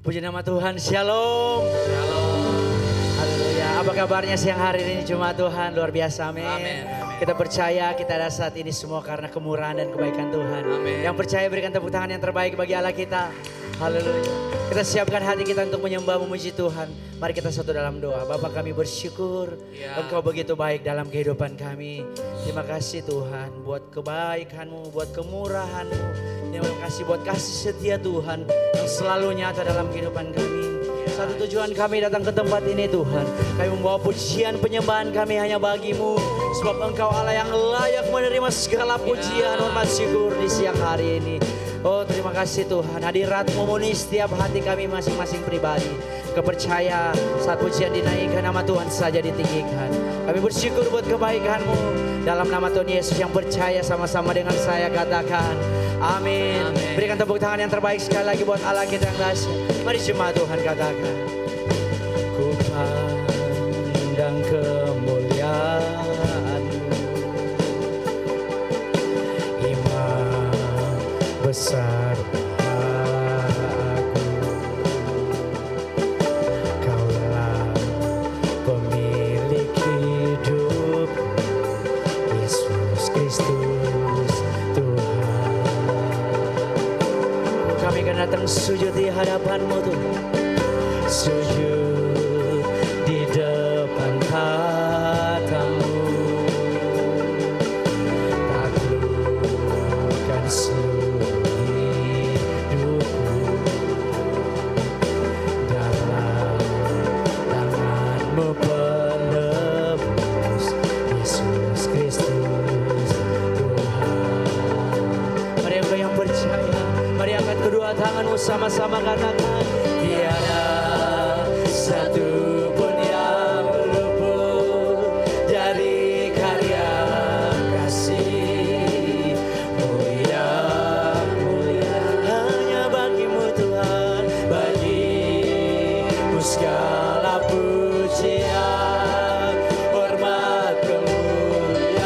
Puji nama Tuhan, shalom. Haleluya. Apa kabarnya siang hari ini Jemaat Tuhan? Luar biasa, amin. Kita percaya kita ada saat ini semua karena kemurahan dan kebaikan Tuhan. Amin. Yang percaya berikan tepuk tangan yang terbaik bagi Allah kita. Haleluya. Kita siapkan hati kita untuk menyembah memuji Tuhan. Mari kita satu dalam doa. Bapa, kami bersyukur Engkau begitu baik dalam kehidupan kami. Terima kasih Tuhan buat kebaikan-Mu, buat kemurahan-Mu. Terima kasih buat kasih setia Tuhan yang selalu nyata dalam kehidupan kami. Satu tujuan kami datang ke tempat ini Tuhan. Kami membawa pujian penyembahan kami hanya bagi-Mu. Sebab Engkau Allah yang layak menerima segala pujian, hormat, syukur di siang hari ini. Oh, terima kasih Tuhan. Hadirat memenuhi setiap hati kami masing-masing pribadi. Kepercaya saat pujian dinaikkan, nama Tuhan saja ditinggikan. Kami bersyukur buat kebaikan-Mu. Dalam nama Tuhan Yesus yang percaya sama-sama dengan saya katakan amin. Berikan tepuk tangan yang terbaik sekali lagi buat Allah kita yang dahsyat. Mari jemaat Tuhan katakan. Ku pandang kemuliaan-Mu, Imam besar Agung. Kaulah pemilik hidup, Yesus Kristus Tuhan. Kami akan datang sujud di hadapan-Mu Tuhan. Sujud di depan tatamu, taklukkan seluruh hidupku dalam tangan-Mu penebus, Yesus Kristus Tuhan. Mari engkau yang percaya, mari angkat kedua tanganmu sama-sama katakan, tiada satu pun yang luput dari karya kasih-Mu yang mulia. Hanya bagi-Mu Tuhan, bagi-Mu segala pujian, hormat, kemuliaan.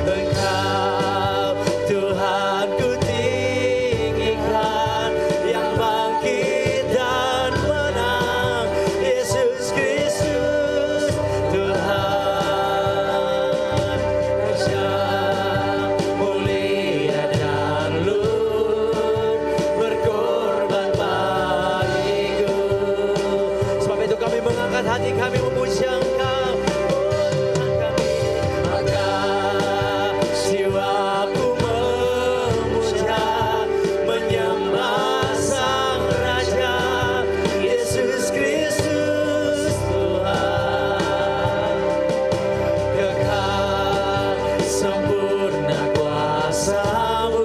Engkau Tuhan ku tinggikan, yang bangkit dan menang, Yesus Kristus Tuhan. Raja mulia dan luhur, berkorban bagiku. Sebab itu kami mengangkat hati kami memuji Engkau, oh Tuhan kami. Maka jiwaku memuja, menyembah Sang Raja, Yesus Kristus Tuhan. Kekal sempurna kuasa-Mu,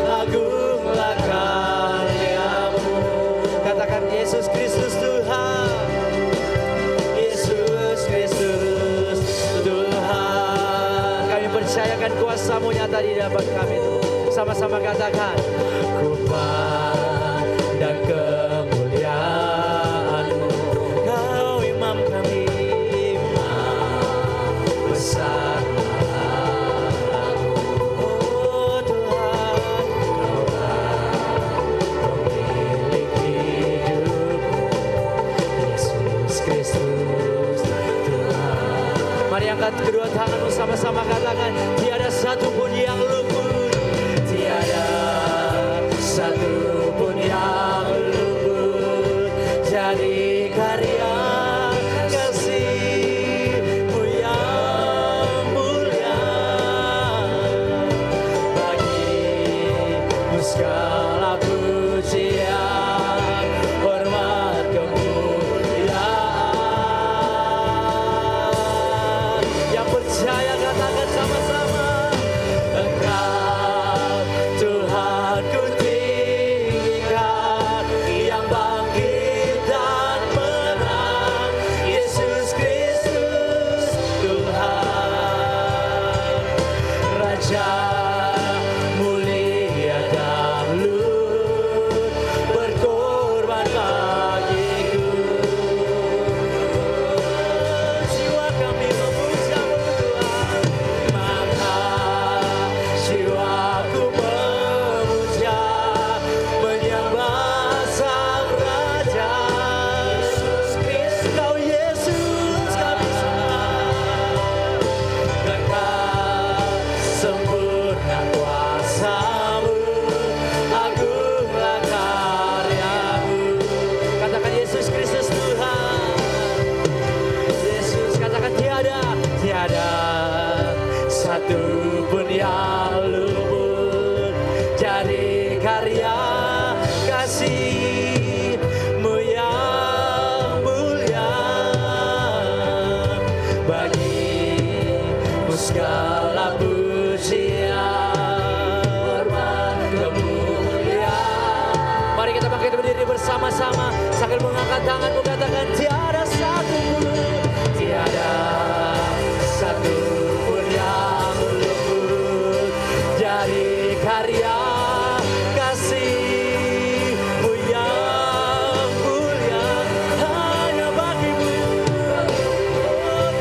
agunglah karya-Mu. Katakan Yesus Kristus Tuhan. Yesus Kristus Tuhan. Kami percayakan kuasa-Mu nyata di depan kami. Sama-sama katakan, ku pandang kemuliaan-Mu, Kau Imam kami, Imam besar Agung. Oh Tuhan, Kaulah pemilik hidupku, Yesus Kristus Tuhan. Mari angkat kedua tanganmu sama-sama katakan, tiada satu pun yang luput, tiada satu pun yang luput dari karya kasih-Mu yang mulia. Bagi-Mu segala pujian, hormat, kemuliaan. Yang percaya katakan sama-sama, Engkau bersama-sama sambil mengangkat tanganmu katakan tiada satu pun, tiada satu pun yang luput dari karya kasih-Mu yang mulia hanya bagimu. Hormat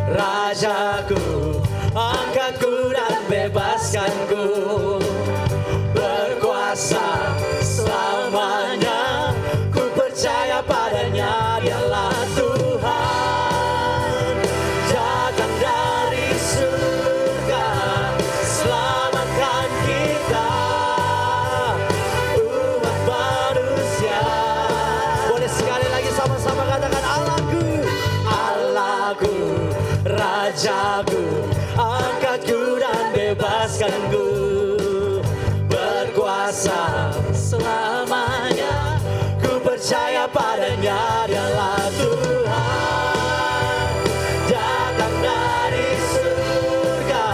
Rajaku, angkatku dan bebaskanku, berkuasa selamanya, ku percaya padanya, dialah Tuhan, datang dari surga, selamatkan kita, umat manusia. Boleh sekali lagi sama-sama katakan Allahku, Allahku, Rajaku, angkatku dan bebaskanku, berkuasa selamanya, ku percaya padanya, dialah Tuhan, datang dari surga,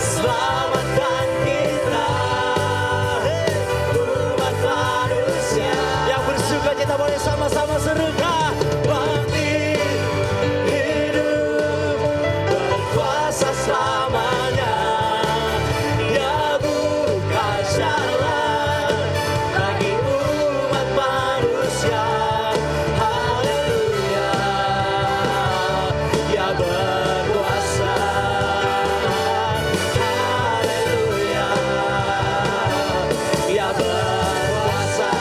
selamatkan kita, umat manusia. Yang bersuka cita boleh sama-sama serukan, selamanya, Dia buka jalan bagi umat manusia. Haleluya, Dia berkuasa. Haleluya, Dia berkuasa.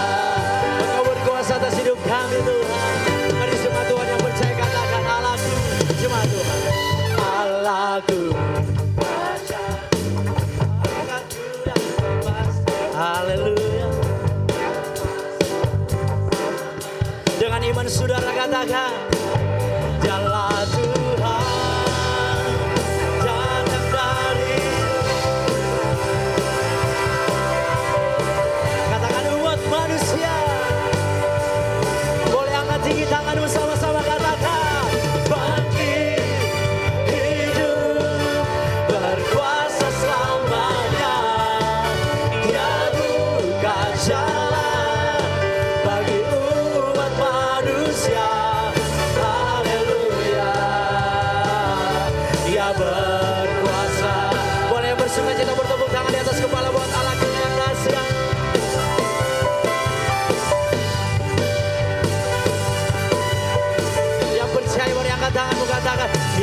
Engkau berkuasa atas hidup kami Tuhan. Mari semua Tuhan yang percaya katakan Allahku, semua Tuhan. Allahku, haleluya. Dengan iman saudara katakan, Dialah Tuhan, datang dari, katakan umat manusia. Boleh angkat tinggi tanganmu sama-sama katakan, bangkit, hidup, berkuasa selamanya, Dia buka jalan bagi umat manusia. Haleluya, Dia berkuasa. Boleh bersukacita bertepuk tangan di atas kepala buat Allah yang dahsyat.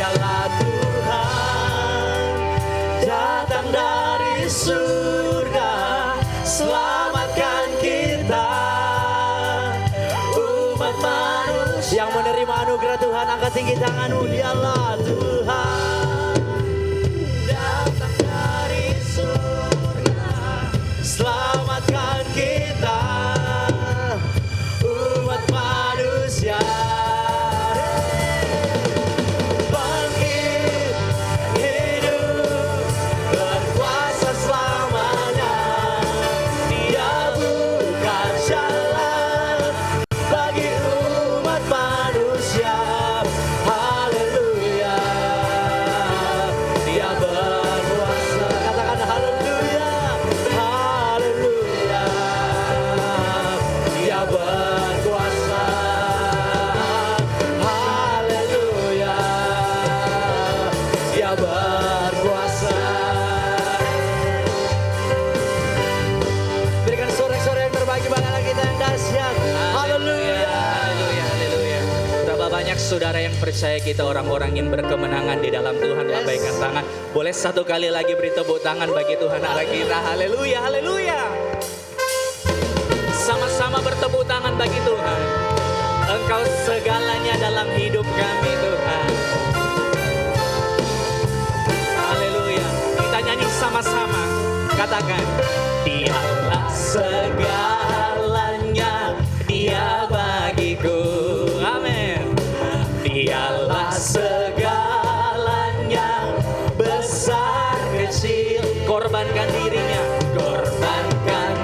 Dialah Tuhan datang dari surga, selamatkan kita umat manusia. Yang menerima anugerah Tuhan, angkat tinggi tanganmu. Dialah Tuhan datang dari surga, selamatkan kita umat manusia. Saudara yang percaya kita orang-orang yang berkemenangan di dalam Tuhan, lambaikan tangan. Boleh satu kali lagi beri tepuk tangan bagi Tuhan Allah kita. Haleluya, haleluya. Sama-sama bertepuk tangan bagi Tuhan. Engkau segalanya dalam hidup kami Tuhan. Haleluya. Kita nyanyi sama-sama. Katakan, Dialah segalanya, Dia bagiku. Amin. Dialah segalanya, besar kecil, korbankan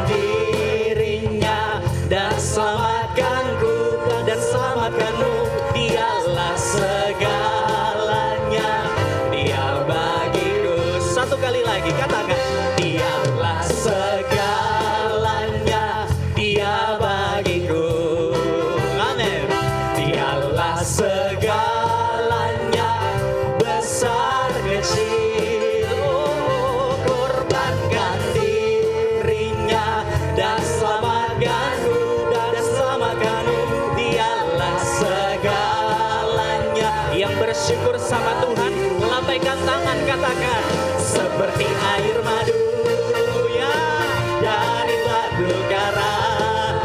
dirinya dan selamatkanku dan selamatkanmu. Dialah segalanya, Dia bagiku. Satu kali lagi katakan, Dialah segalanya, Dia bagiku. Amin. Dialah segalanya, besar kecil, korbankan dirinya dan selamatkanku dan selamatkanmu. Dialah segalanya. Yang bersyukur sama Tuhan, lambaikan tangan, katakan, seperti air madu ya dari batu karang,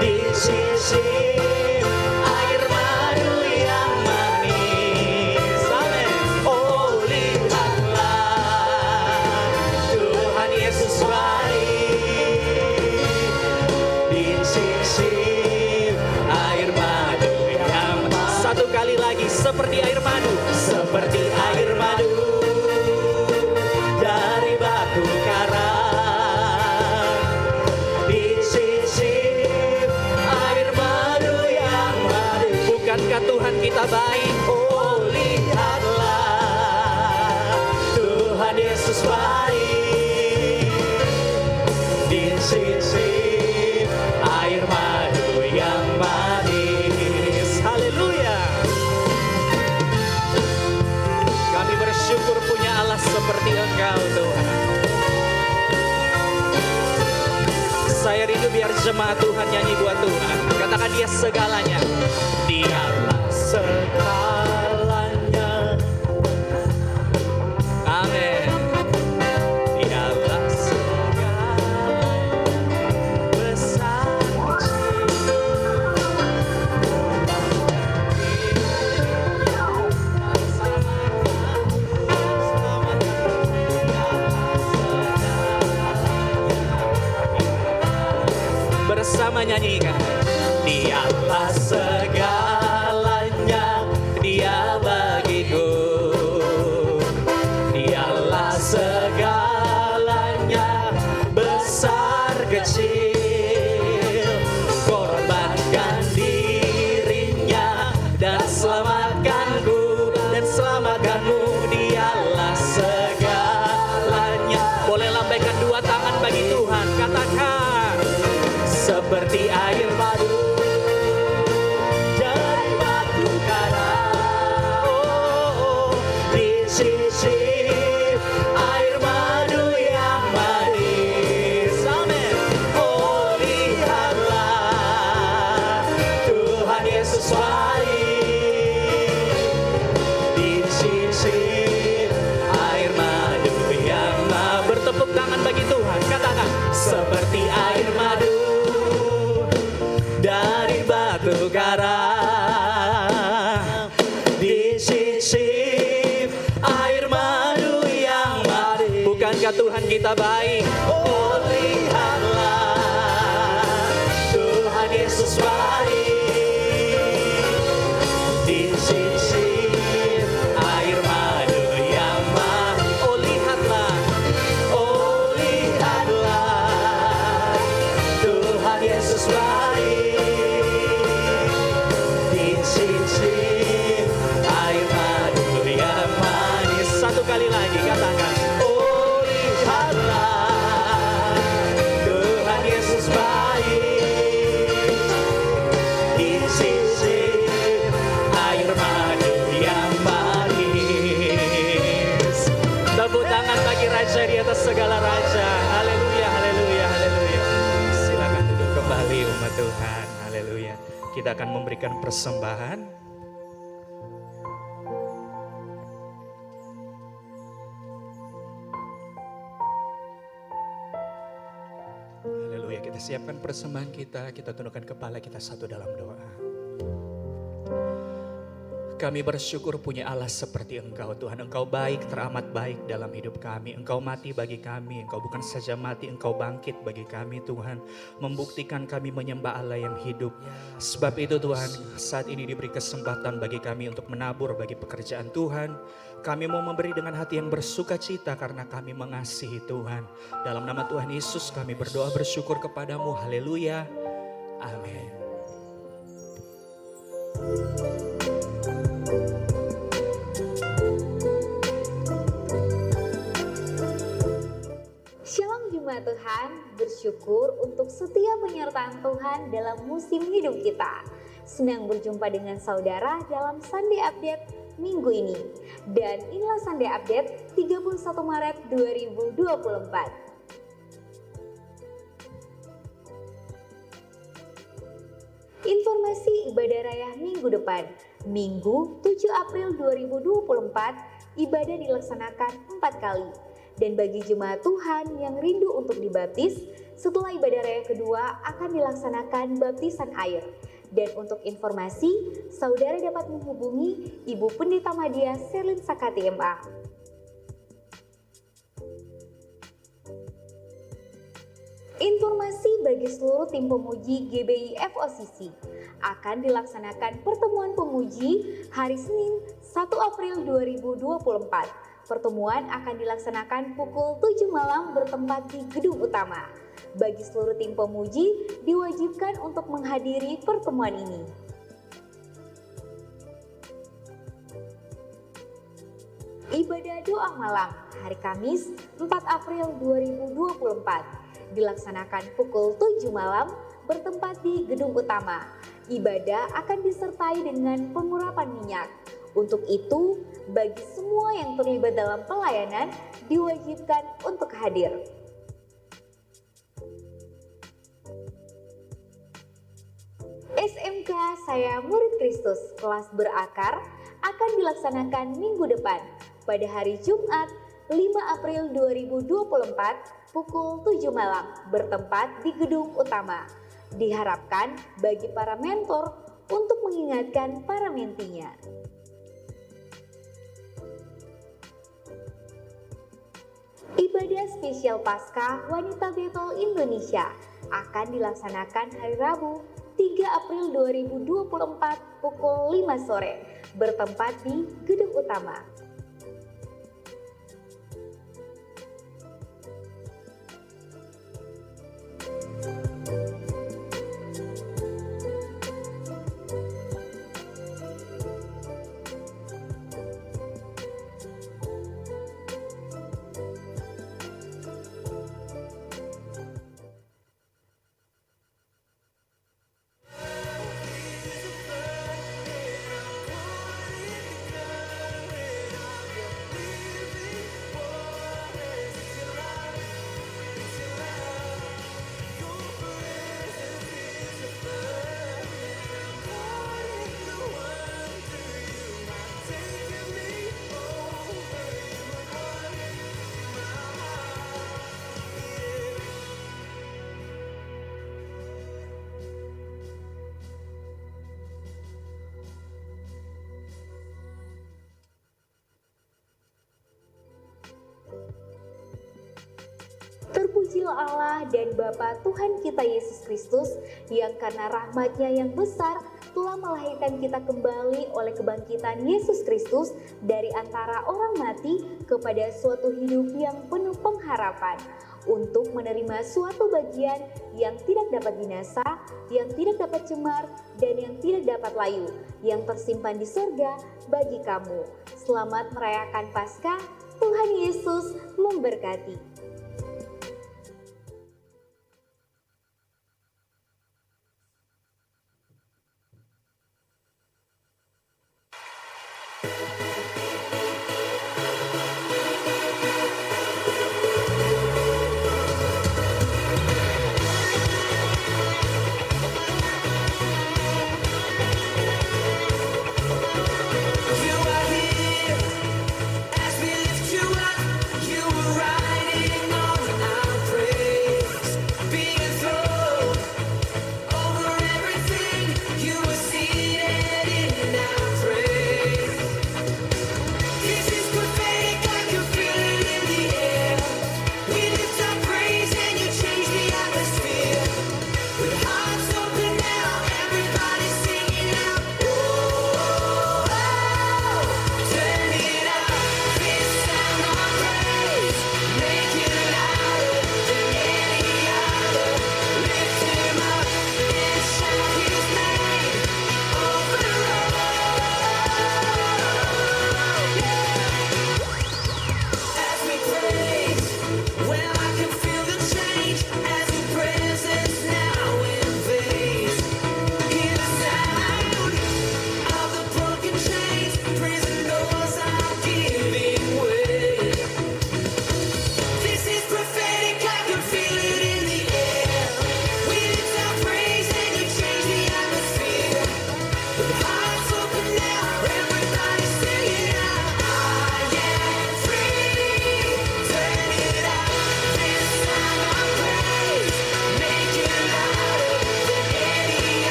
di sisi seperti air madu, seperti air madu dari batu karang, di sisi air madu yang madu. Bukankah Tuhan kita baik? Oh, lihatlah, Tuhan Yesus baik. Di sisi air madu yang manis. Haleluya. Bersyukur punya Allah seperti Engkau Tuhan. Saya rindu biar jemaat Tuhan nyanyi buat Tuhan. Katakan, Dia segalanya. Dialah segalanya. Amin. Dialah segalanya, besar kecil. Bersama nyanyikan, Dialah segalanya, Dia bagiku. Dialah segalanya, besar kecil, korbankan dirinya dan selamatkanku dan selamatkanmu. Dialah segalanya. Boleh lambaikan dua tangan bagi Tuhan, katakan, seperti air madu dari batu karang, di sisi air madu yang manis. Amin. Oh, lihatlah, Tuhan Yesus baik. kita baik. Oh lihatlah, Tuhan Yesus baik. Di sisi air madu yang manis. Oh lihatlah, Tuhan Yesus baik. Di sisi air madu yang manis. Satu kali lagi katakan. Oh lihatlah, Tuhan Yesus baik. Di sisi air madu yang manis. Tepuk tangan bagi Raja di atas segala raja. Haleluya, haleluya, haleluya. Silakan duduk kembali umat Tuhan. Haleluya. Kita akan memberikan persembahan. Haleluya. Kita siapkan persembahan kita tundukkan kepala kita satu dalam doa. Kami bersyukur punya Allah seperti Engkau Tuhan. Engkau baik, teramat baik dalam hidup kami. Engkau mati bagi kami. Engkau bukan saja mati, Engkau bangkit bagi kami Tuhan. Membuktikan kami menyembah Allah yang hidup. Sebab itu Tuhan, saat ini diberi kesempatan bagi kami untuk menabur bagi pekerjaan Tuhan. Kami mau memberi dengan hati yang bersuka cita karena kami mengasihi Tuhan. Dalam nama Tuhan Yesus kami berdoa bersyukur kepadamu. Haleluya. Amin. Shalom Jemaat Tuhan, bersyukur untuk setiap penyertaan Tuhan dalam musim hidup kita. Senang berjumpa dengan saudara dalam Sunday Update minggu ini. Dan inilah Sunday Update 31 Maret 2024. Informasi ibadah raya minggu depan, Minggu 7 April 2024, ibadah dilaksanakan 4 kali. Dan bagi jemaat Tuhan yang rindu untuk dibaptis, setelah ibadah raya kedua akan dilaksanakan baptisan air. Dan untuk informasi, saudara dapat menghubungi Ibu Pendeta Madia Serlin Sakati MA. Informasi bagi seluruh tim pemuji GBI FOCC akan dilaksanakan pertemuan pemuji hari Senin 1 April 2024. Pertemuan akan dilaksanakan pukul 7 malam bertempat di gedung utama. Bagi seluruh tim pemuji diwajibkan untuk menghadiri pertemuan ini. Ibadah doa malam hari Kamis 4 April 2024 dilaksanakan pukul 7 malam bertempat di gedung utama. Ibadah akan disertai dengan pengurapan minyak. Untuk itu, bagi semua yang terlibat dalam pelayanan diwajibkan untuk hadir. SMK Saya Murid Kristus kelas berakar akan dilaksanakan minggu depan pada hari Jumat 5 April 2024 pukul 7 malam bertempat di gedung utama. Diharapkan bagi para mentor untuk mengingatkan para mentinya. Ibadah spesial Paskah Wanita Betel Indonesia akan dilaksanakan hari Rabu 3 April 2024 pukul 5 sore bertempat di gedung utama. Terpujilah Allah dan Bapa Tuhan kita Yesus Kristus yang karena rahmat-Nya yang besar telah melahirkan kita kembali oleh kebangkitan Yesus Kristus dari antara orang mati kepada suatu hidup yang penuh pengharapan, untuk menerima suatu bagian yang tidak dapat binasa, yang tidak dapat cemar, dan yang tidak dapat layu, yang tersimpan di surga bagi kamu. Selamat merayakan Paskah, Tuhan Yesus memberkati.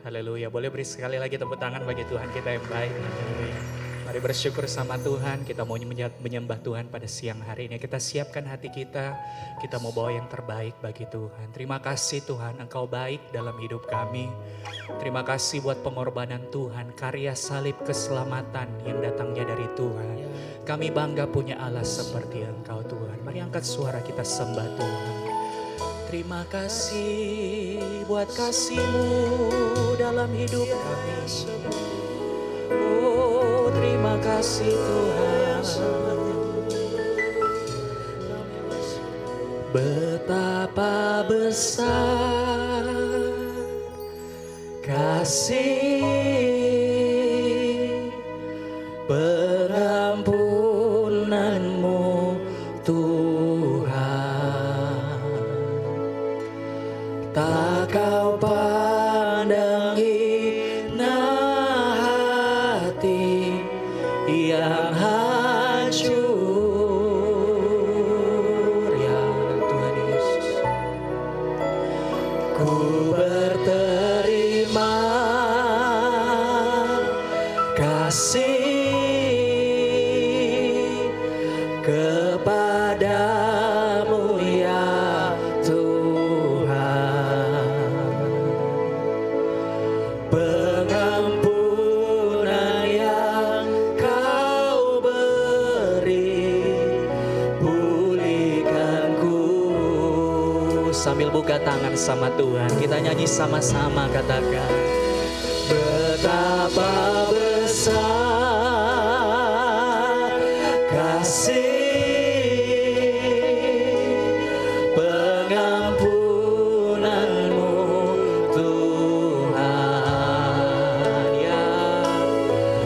Haleluya, boleh beri sekali lagi tepuk tangan bagi Tuhan kita yang baik. Haleluya. Mari bersyukur sama Tuhan, kita mau menyembah Tuhan pada siang hari ini. Kita siapkan hati kita mau bawa yang terbaik bagi Tuhan. Terima kasih Tuhan, Engkau baik dalam hidup kami. Terima kasih buat pengorbanan Tuhan, karya salib keselamatan yang datangnya dari Tuhan. Kami bangga punya Allah seperti Engkau Tuhan. Mari angkat suara kita sembah Tuhan. Terima kasih buat kasih-Mu dalam hidup kami. Oh, terima kasih Tuhan. Betapa besar kasih pengampunan-Mu Tuhan. Tak Kau pandang hina hati yang hancur. kasih kepadamu ya Tuhan, pengampunan yang kau beri, pulihkanku. Sambil buka tangan sama Tuhan, kita nyanyi sama-sama, katakan betapa besar kasih pengampunanmu Tuhan, ya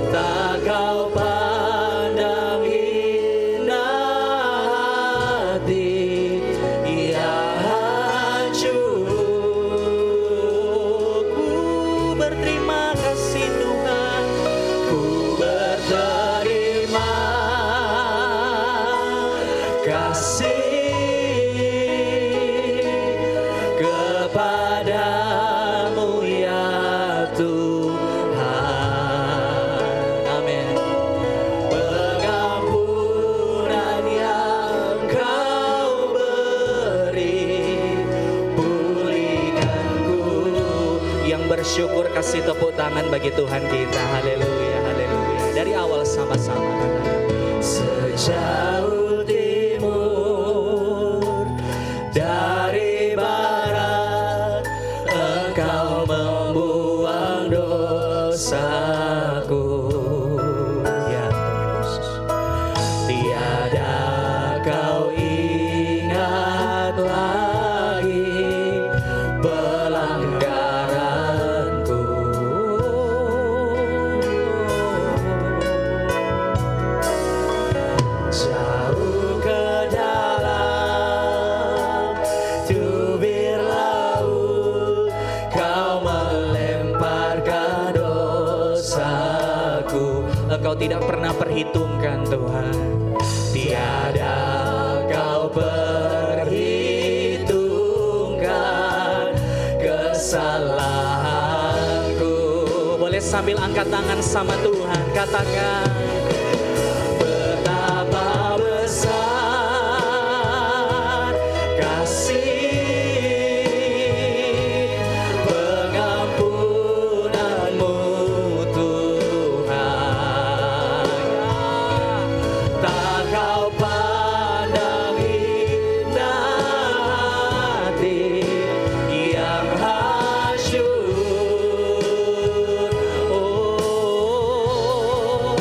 tak kau pandang hina hati yang hancur. Ku berterima kasih Tuhan, ku berterima kasih kepadamu ya Tuhan. Amin. Pengampunan yang kau beri, pulihkanku. Yang bersyukur kasih tepuk tangan bagi Tuhan kita. Haleluya, haleluya. Dari awal sama-sama katakan, sejauh timur dari barat, Engkau membuang dosaku. Ya Tuhan Yesus, tiada kau ingat lagi pelanggaranku. Jauh ke dalam tubir laut, kau melemparkan dosaku. Engkau tidak pernah perhitungkan Tuhan, tiada kau perhitungkan kesalahanku. Boleh sambil angkat tangan sama Tuhan, katakan betapa besar kasih pengampunanmu Tuhan, tak kau pandang hina hati yang hancur. Oh,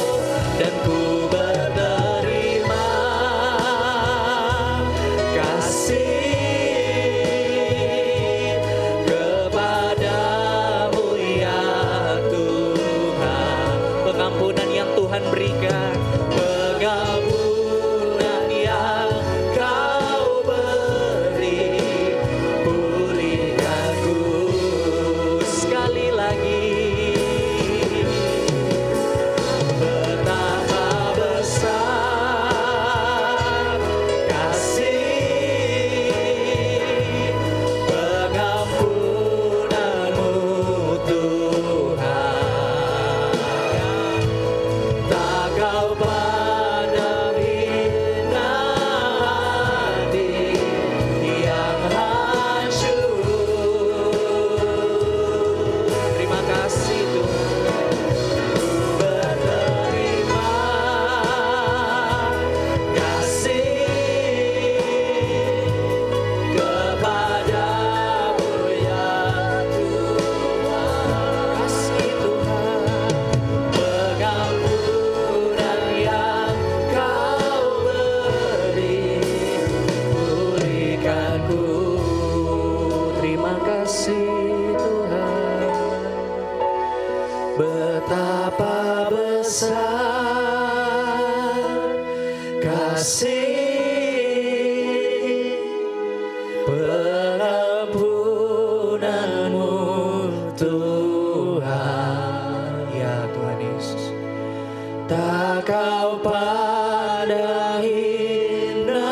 dan ku berterima kasih kepadamu ya Tuhan. Pengampunan yang Tuhan berikan, pengampunan yang kau beri, pulihkanku. Sekali lagi, betapa besar kasih pengampunanmu Tuhan, tak kau pandang hina hati yang hancur. Terima kasih Tuhan, berterima kasih kepadamu ya Tuhan. Kasih Tuhan, pengampunan yang kau beri, pulihkanku. Terima kasih Tuhan, betapa besar kasih pengampunanmu Tuhan. Ya Tuhan Yesus, tak kau pandang hina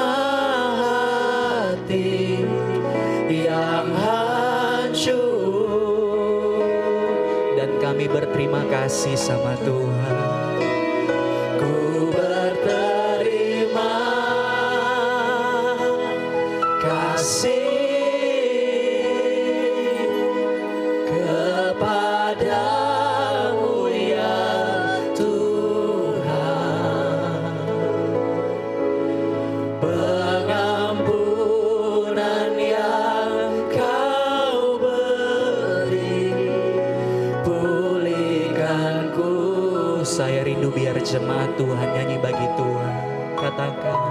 hati yang hancur. Dan kami berterima kasih sama Tuhan. Ku berterima kasih kepadamu ya Tuhan. Pengampunan yang Kau beri, pulihkanku. Saya rindu biar jemaat Tuhan nyanyi bagi Tuhan. Katakan,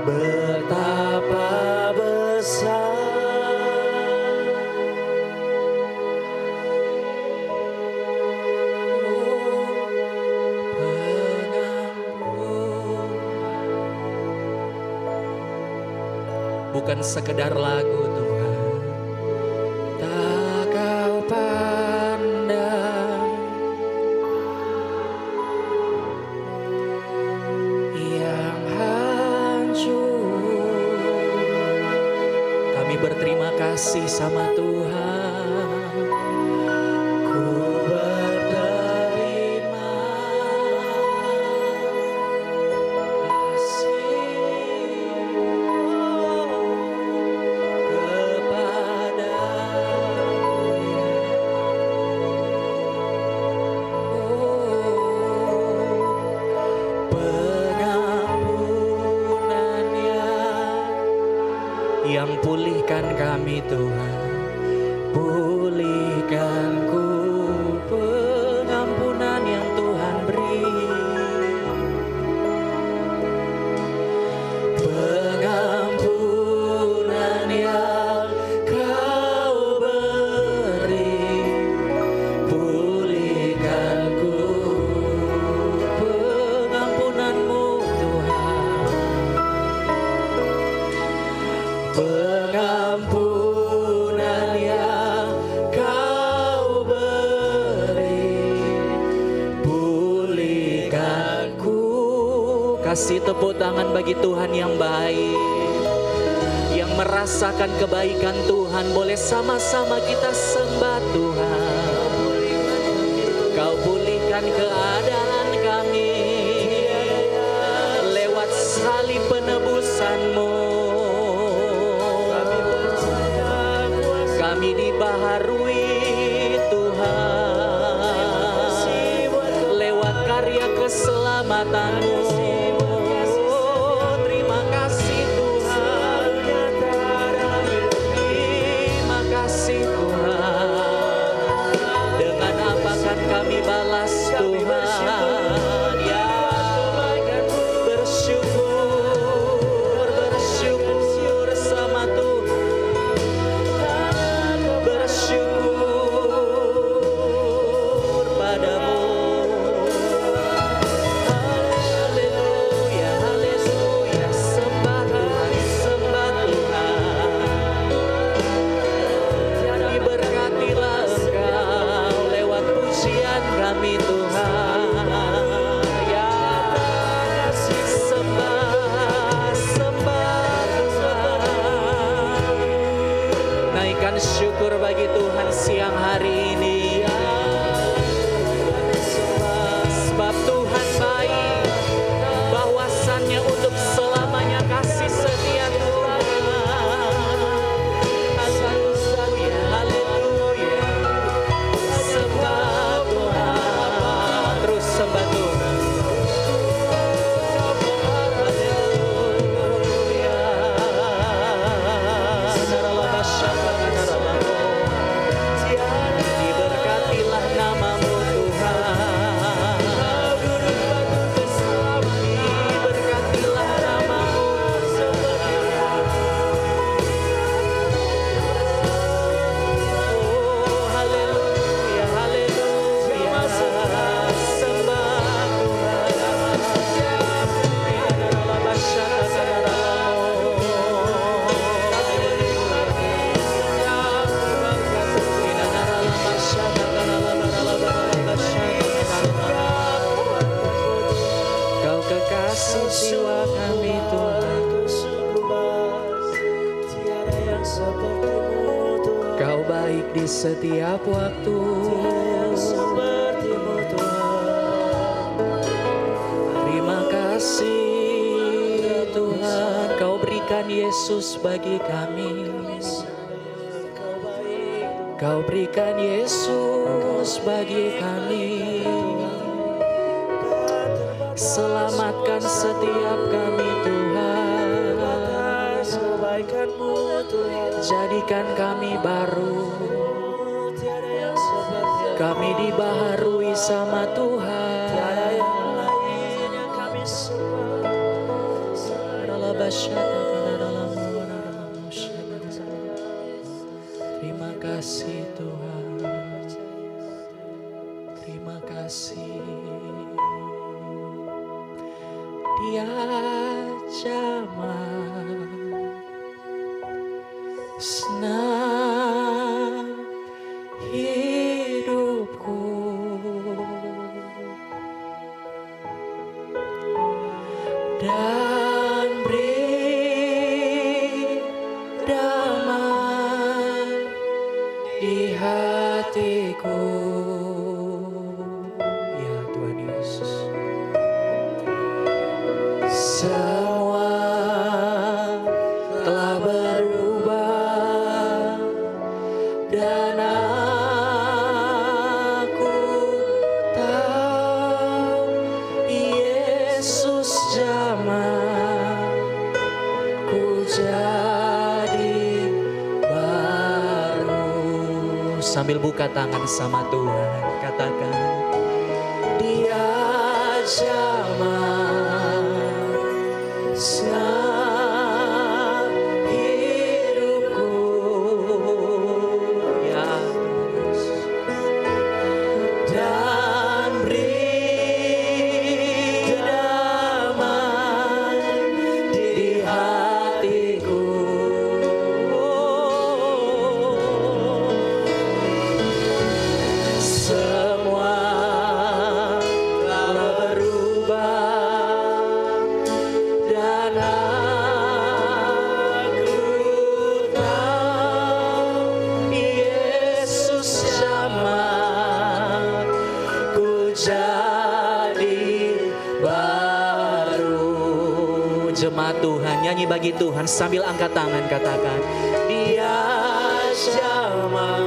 betapa besar bukan sekedar lagu Tuhan. Tak Kau pandang yang hancur. Kami berterima kasih sama Tuhan. Ku berterima yang pulihkan kami Tuhan, pulihkanku. Pengampunan yang Tuhan beri, pengampunan yang Kau beri, pulihkanku. Pengampunanmu Tuhan, pengampunan yang Kau beri, pulihkanku. Kasih tepuk tangan bagi Tuhan yang baik, yang merasakan kebaikan Tuhan. Boleh sama-sama kita sembah Tuhan. Kau pulihkan keadaan kami lewat salib penebusan-Mu. Kami dibaharui Tuhan lewat karya keselamatan-Mu. Terima kasih Tuhan, terima kasih Tuhan. Dengan apa kan kami balas Tuhan? Ya, bersyukur, bersyukur sama Tuhan, bersyukur padamu. Haleluya, haleluya, sembah Tuhan, sembah Tuhan. Diberkatilah Engkau lewat pujian kami Tuhan. Ya, sembah, sembah Tuhan. Naikkan syukur bagi Tuhan siang hari ini. Sebab Tuhan baik, bahwasannya untuk selamanya kasih setia Tuhan. Haleluya, haleluya, sembah Tuhan. Terus sembah Tuhan. Haleluya. Diberkatilah namamu Tuhan. Diberkatilah namamu Tuhan. Oh, haleluya, haleluya, sembah Kau kekasih jiwa kami Tuhan. Kau baik di setiap waktu. berikan Yesus bagi kami. Kau berikan Yesus bagi kami. Selamatkan setiap kami Tuhan. Jadikan kami baru. Kami dibaharui sama Tuhan. Terima kasih Tuhan. Terima kasih. Dia jamah senang hidupku. Dan beri damai di hatiku. Ya Tuhan Yesus. Semua telah berubah dan aku tahu Yesus jamah ku jadi baru. Sambil buka tangan sama Tuhan, katakan Dia jamah senang hidupku. Ya Yesus. Dan beri damai di hatiku. Semua telah berubah dan aku tahu Yesus jamah ku jadi baru. Jemaat Tuhan, nyanyi bagi Tuhan sambil angkat tangan, katakan Dia jamah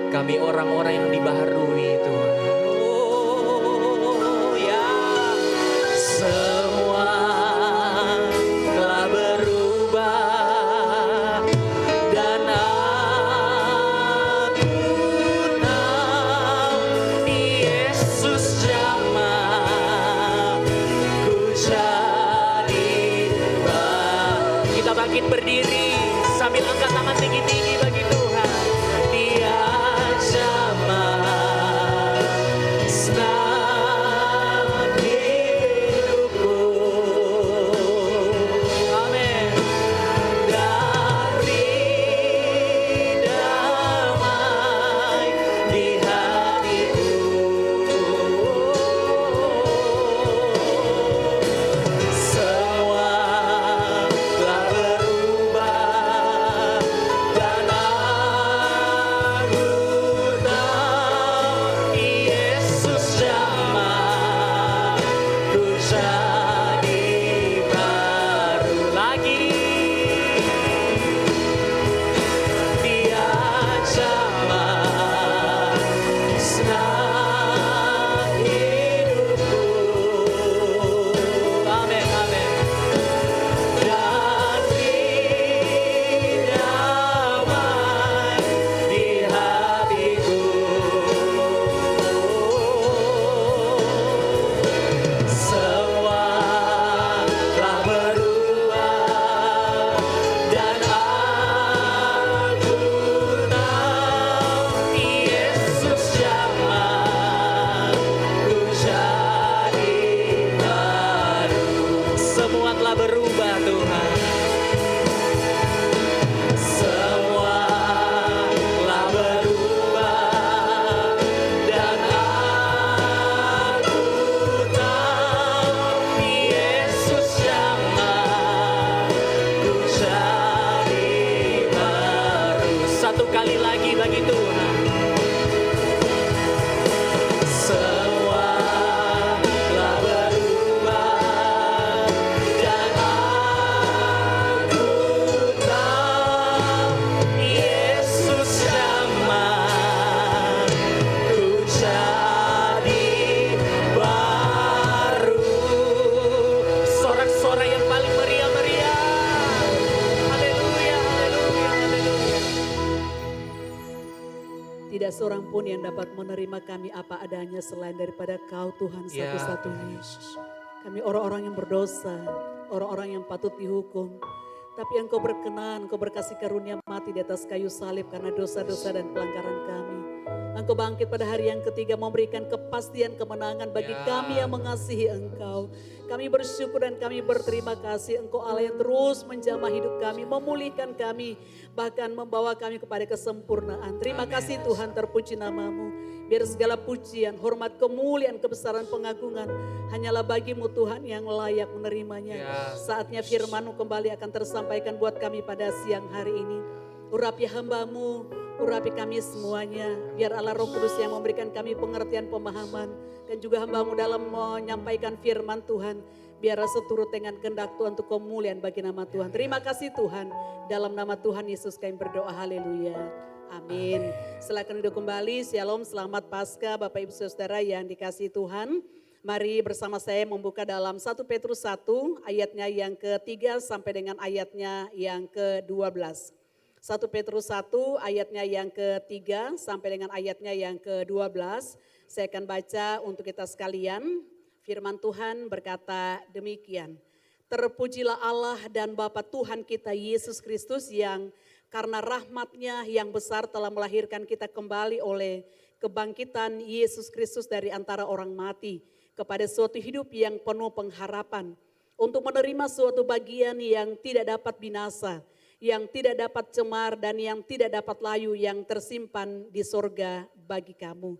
kami orang-orang yang dibaharui Tuhan. Oh ya, semua telah berubah dan aku tahu Yesus jamah ku jadi baru. Kita bangkit berdiri sambil angkat tangan tinggi-tinggi bagi Tuhan. Dia jamah senang hidupku. Amin. Dari damai di hatiku. Semua telah berubah dan lagi Tuhan. Semua telah berubah dan aku tahu Yesus jamah ku jadi baru. Sorak-sorai yang paling meriah-meriah. Haleluya, haleluya, haleluya. Tidak seorang pun yang dapat menerima kami apa adanya selain daripada Kau Tuhan Ya, Tuhan satu-satunya. Yesus. Kami orang-orang yang berdosa, orang-orang yang patut dihukum. Tapi Engkau berkenan, Engkau berkasih karunia mati di atas kayu salib karena dosa-dosa dan pelanggaran kami. Engkau bangkit pada hari yang ketiga memberikan kepastian kemenangan bagi Ya. kami yang mengasihi Engkau. Kami bersyukur dan kami berterima kasih Engkau Allah yang terus menjamah hidup kami, memulihkan kami, bahkan membawa kami kepada kesempurnaan. Terima Amin. kasih Tuhan, terpuji namamu. Biar segala pujian, hormat, kemuliaan, kebesaran, pengagungan hanyalah bagimu Tuhan yang layak menerimanya. Ya. Saatnya firman-Mu kembali akan tersampaikan buat kami pada siang hari ini. Urapi hamba-Mu, urapi kami semuanya. Biar Allah Roh Kudus yang memberikan kami pengertian, pemahaman. Dan juga hamba-Mu dalam menyampaikan firman Tuhan. Biar seturut dengan kehendak Tuhan untuk kemuliaan bagi nama Tuhan. Terima kasih Tuhan. Dalam nama Tuhan Yesus kami berdoa, haleluya. Amin. Silakan duduk kembali. Shalom, selamat Paskah Bapak Ibu Saudara yang dikasihi Tuhan. Mari bersama saya membuka dalam 1 Petrus 1 ayatnya yang ke-3 sampai dengan ayatnya yang ke-12. 1 Petrus 1 ayatnya yang ke-3 sampai dengan ayatnya yang ke-12. Saya akan baca untuk kita sekalian. Firman Tuhan berkata demikian. Terpujilah Allah dan Bapa Tuhan kita Yesus Kristus yang karena rahmat-Nya yang besar telah melahirkan kita kembali oleh kebangkitan Yesus Kristus dari antara orang mati kepada suatu hidup yang penuh pengharapan, untuk menerima suatu bagian yang tidak dapat binasa, yang tidak dapat cemar dan yang tidak dapat layu yang tersimpan di sorga bagi kamu.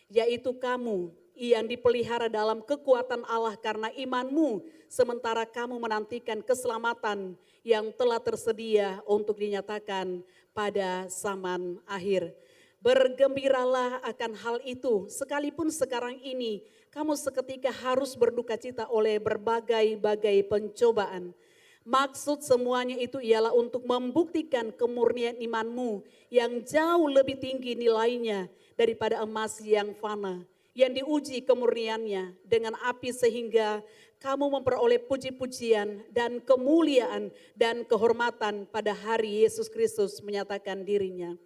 Yaitu kamu yang dipelihara dalam kekuatan Allah karena imanmu, sementara kamu menantikan keselamatan yang telah tersedia untuk dinyatakan pada zaman akhir. Bergembiralah akan hal itu, sekalipun sekarang ini kamu seketika harus berduka cita oleh berbagai-bagai pencobaan. Maksud semuanya itu ialah untuk membuktikan kemurnian imanmu yang jauh lebih tinggi nilainya daripada emas yang fana, yang diuji kemurniannya dengan api sehingga kamu memperoleh puji-pujian dan kemuliaan dan kehormatan pada hari Yesus Kristus menyatakan dirinya.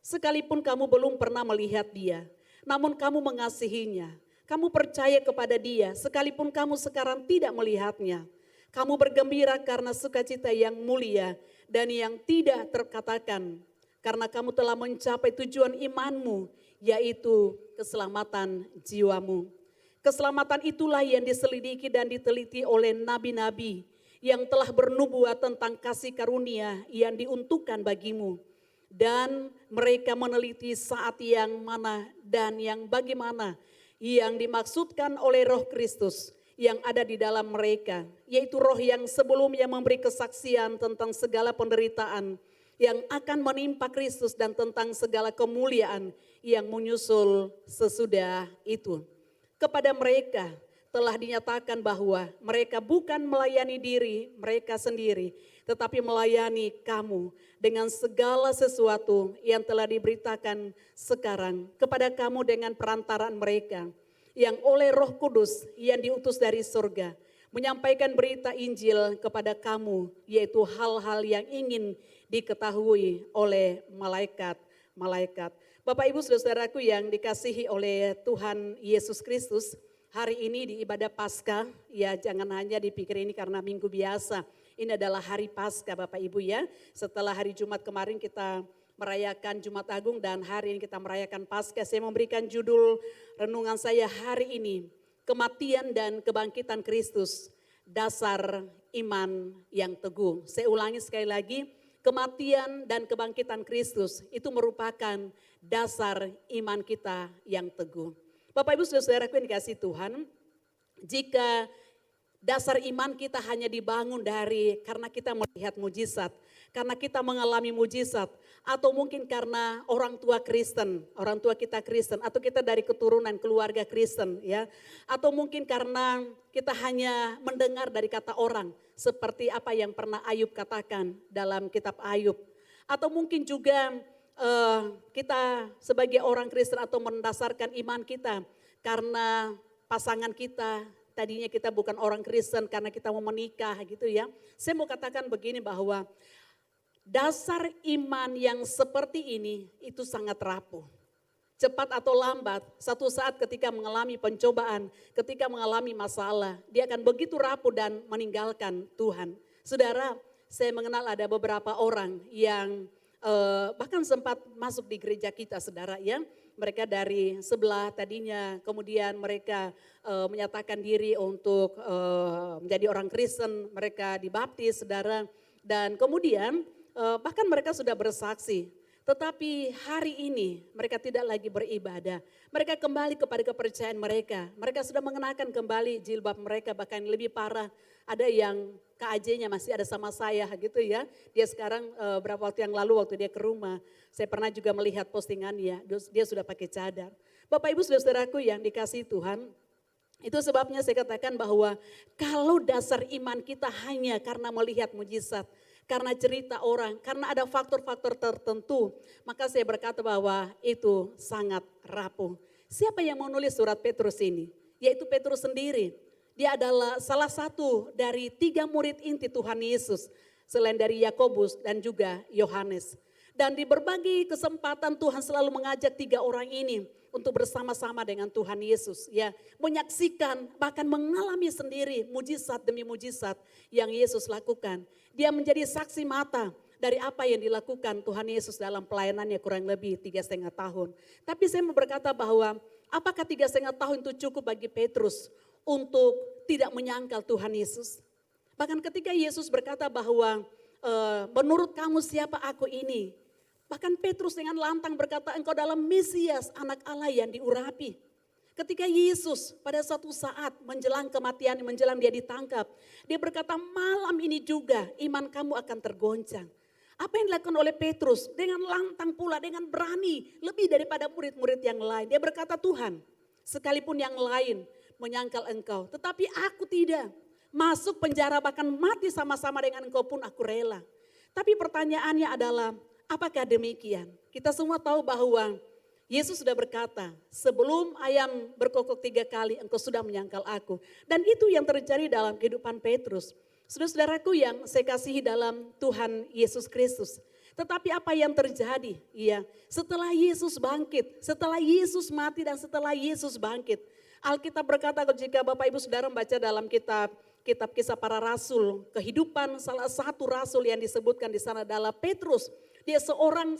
Sekalipun kamu belum pernah melihat Dia, namun kamu mengasihinya, kamu percaya kepada Dia, sekalipun kamu sekarang tidak melihatnya. Kamu bergembira karena sukacita yang mulia dan yang tidak terkatakan, karena kamu telah mencapai tujuan imanmu, yaitu keselamatan jiwamu. Keselamatan itulah yang diselidiki dan diteliti oleh nabi-nabi yang telah bernubuat tentang kasih karunia yang diuntukkan bagimu. Dan mereka meneliti saat yang mana dan yang bagaimana yang dimaksudkan oleh Roh Kristus yang ada di dalam mereka, yaitu roh yang sebelumnya memberi kesaksian tentang segala penderitaan yang akan menimpa Kristus dan tentang segala kemuliaan yang menyusul sesudah itu. Kepada mereka telah dinyatakan bahwa mereka bukan melayani diri mereka sendiri, tetapi melayani kamu dengan segala sesuatu yang telah diberitakan sekarang kepada kamu dengan perantaraan mereka, yang oleh Roh Kudus yang diutus dari surga, menyampaikan berita Injil kepada kamu, yaitu hal-hal yang ingin diketahui oleh malaikat-malaikat. Bapak Ibu Saudaraku yang dikasihi oleh Tuhan Yesus Kristus, hari ini di ibadah Paskah, ya jangan hanya dipikir ini karena minggu biasa. Ini adalah hari Paskah Bapak Ibu ya. Setelah hari Jumat kemarin kita merayakan Jumat Agung dan hari ini kita merayakan Paskah. Saya memberikan judul renungan saya hari ini, kematian dan kebangkitan Kristus, dasar iman yang teguh. Saya ulangi sekali lagi, kematian dan kebangkitan Kristus itu merupakan dasar iman kita yang teguh. Bapak Ibu Saudaraku yang dikasihi Tuhan, jika dasar iman kita hanya dibangun karena kita melihat mujizat, karena kita mengalami mujizat, atau mungkin karena orang tua Kristen, orang tua kita Kristen, atau kita dari keturunan keluarga Kristen ya, atau mungkin karena kita hanya mendengar dari kata orang, seperti apa yang pernah Ayub katakan dalam kitab Ayub, atau mungkin juga kita sebagai orang Kristen atau mendasarkan iman kita karena pasangan kita, tadinya kita bukan orang Kristen karena kita mau menikah gitu ya. Saya mau katakan begini bahwa dasar iman yang seperti ini itu sangat rapuh. Cepat atau lambat, satu saat ketika mengalami pencobaan, ketika mengalami masalah, dia akan begitu rapuh dan meninggalkan Tuhan. Saudara, saya mengenal ada beberapa orang yang bahkan sempat masuk di gereja kita, saudara ya. Mereka dari sebelah tadinya, kemudian mereka menyatakan diri untuk menjadi orang Kristen, mereka dibaptis, saudara. Dan kemudian bahkan mereka sudah bersaksi. Tetapi hari ini mereka tidak lagi beribadah. Mereka kembali kepada kepercayaan mereka. Mereka sudah mengenakan kembali jilbab mereka, bahkan lebih parah. Ada yang KAJ-nya masih ada sama saya gitu ya. Dia sekarang berapa waktu yang lalu waktu dia ke rumah, saya pernah juga melihat postingannya, dia sudah pakai cadar. Bapak Ibu saudaraku yang dikasihi Tuhan, itu sebabnya saya katakan bahwa kalau dasar iman kita hanya karena melihat mujizat, karena cerita orang, karena ada faktor-faktor tertentu, maka saya berkata bahwa itu sangat rapuh. Siapa yang menulis surat Petrus ini? Yaitu Petrus sendiri. Dia adalah salah satu dari 3 murid inti Tuhan Yesus, selain dari Yakobus dan juga Yohanes. Dan di berbagai kesempatan Tuhan selalu mengajak 3 orang ini untuk bersama-sama dengan Tuhan Yesus, ya, menyaksikan bahkan mengalami sendiri mujizat demi mujizat yang Yesus lakukan. Dia menjadi saksi mata dari apa yang dilakukan Tuhan Yesus dalam pelayanannya kurang lebih 3,5 tahun. Tapi saya mau berkata bahwa apakah 3,5 tahun itu cukup bagi Petrus untuk tidak menyangkal Tuhan Yesus? Bahkan ketika Yesus berkata bahwa menurut kamu siapa aku ini? Bahkan Petrus dengan lantang berkata, engkau adalah Mesias, anak Allah yang diurapi. Ketika Yesus pada suatu saat menjelang kematian, menjelang dia ditangkap, dia berkata malam ini juga iman kamu akan tergoncang. Apa yang dilakukan oleh Petrus dengan lantang pula, dengan berani, lebih daripada murid-murid yang lain. Dia berkata, Tuhan, sekalipun yang lain menyangkal engkau, tetapi aku tidak. Masuk penjara bahkan mati sama-sama dengan engkau pun aku rela. Tapi pertanyaannya adalah, apakah demikian? Kita semua tahu bahwa Yesus sudah berkata, sebelum ayam berkokok 3 kali engkau sudah menyangkal aku. Dan itu yang terjadi dalam kehidupan Petrus. Saudara-saudaraku yang saya kasihi dalam Tuhan Yesus Kristus. Tetapi apa yang terjadi? Iya, setelah Yesus bangkit, setelah Yesus mati dan setelah Yesus bangkit. Alkitab berkata, jika Bapak Ibu Saudara membaca dalam kitab Kisah Para Rasul, kehidupan salah satu rasul yang disebutkan di sana adalah Petrus. Dia seorang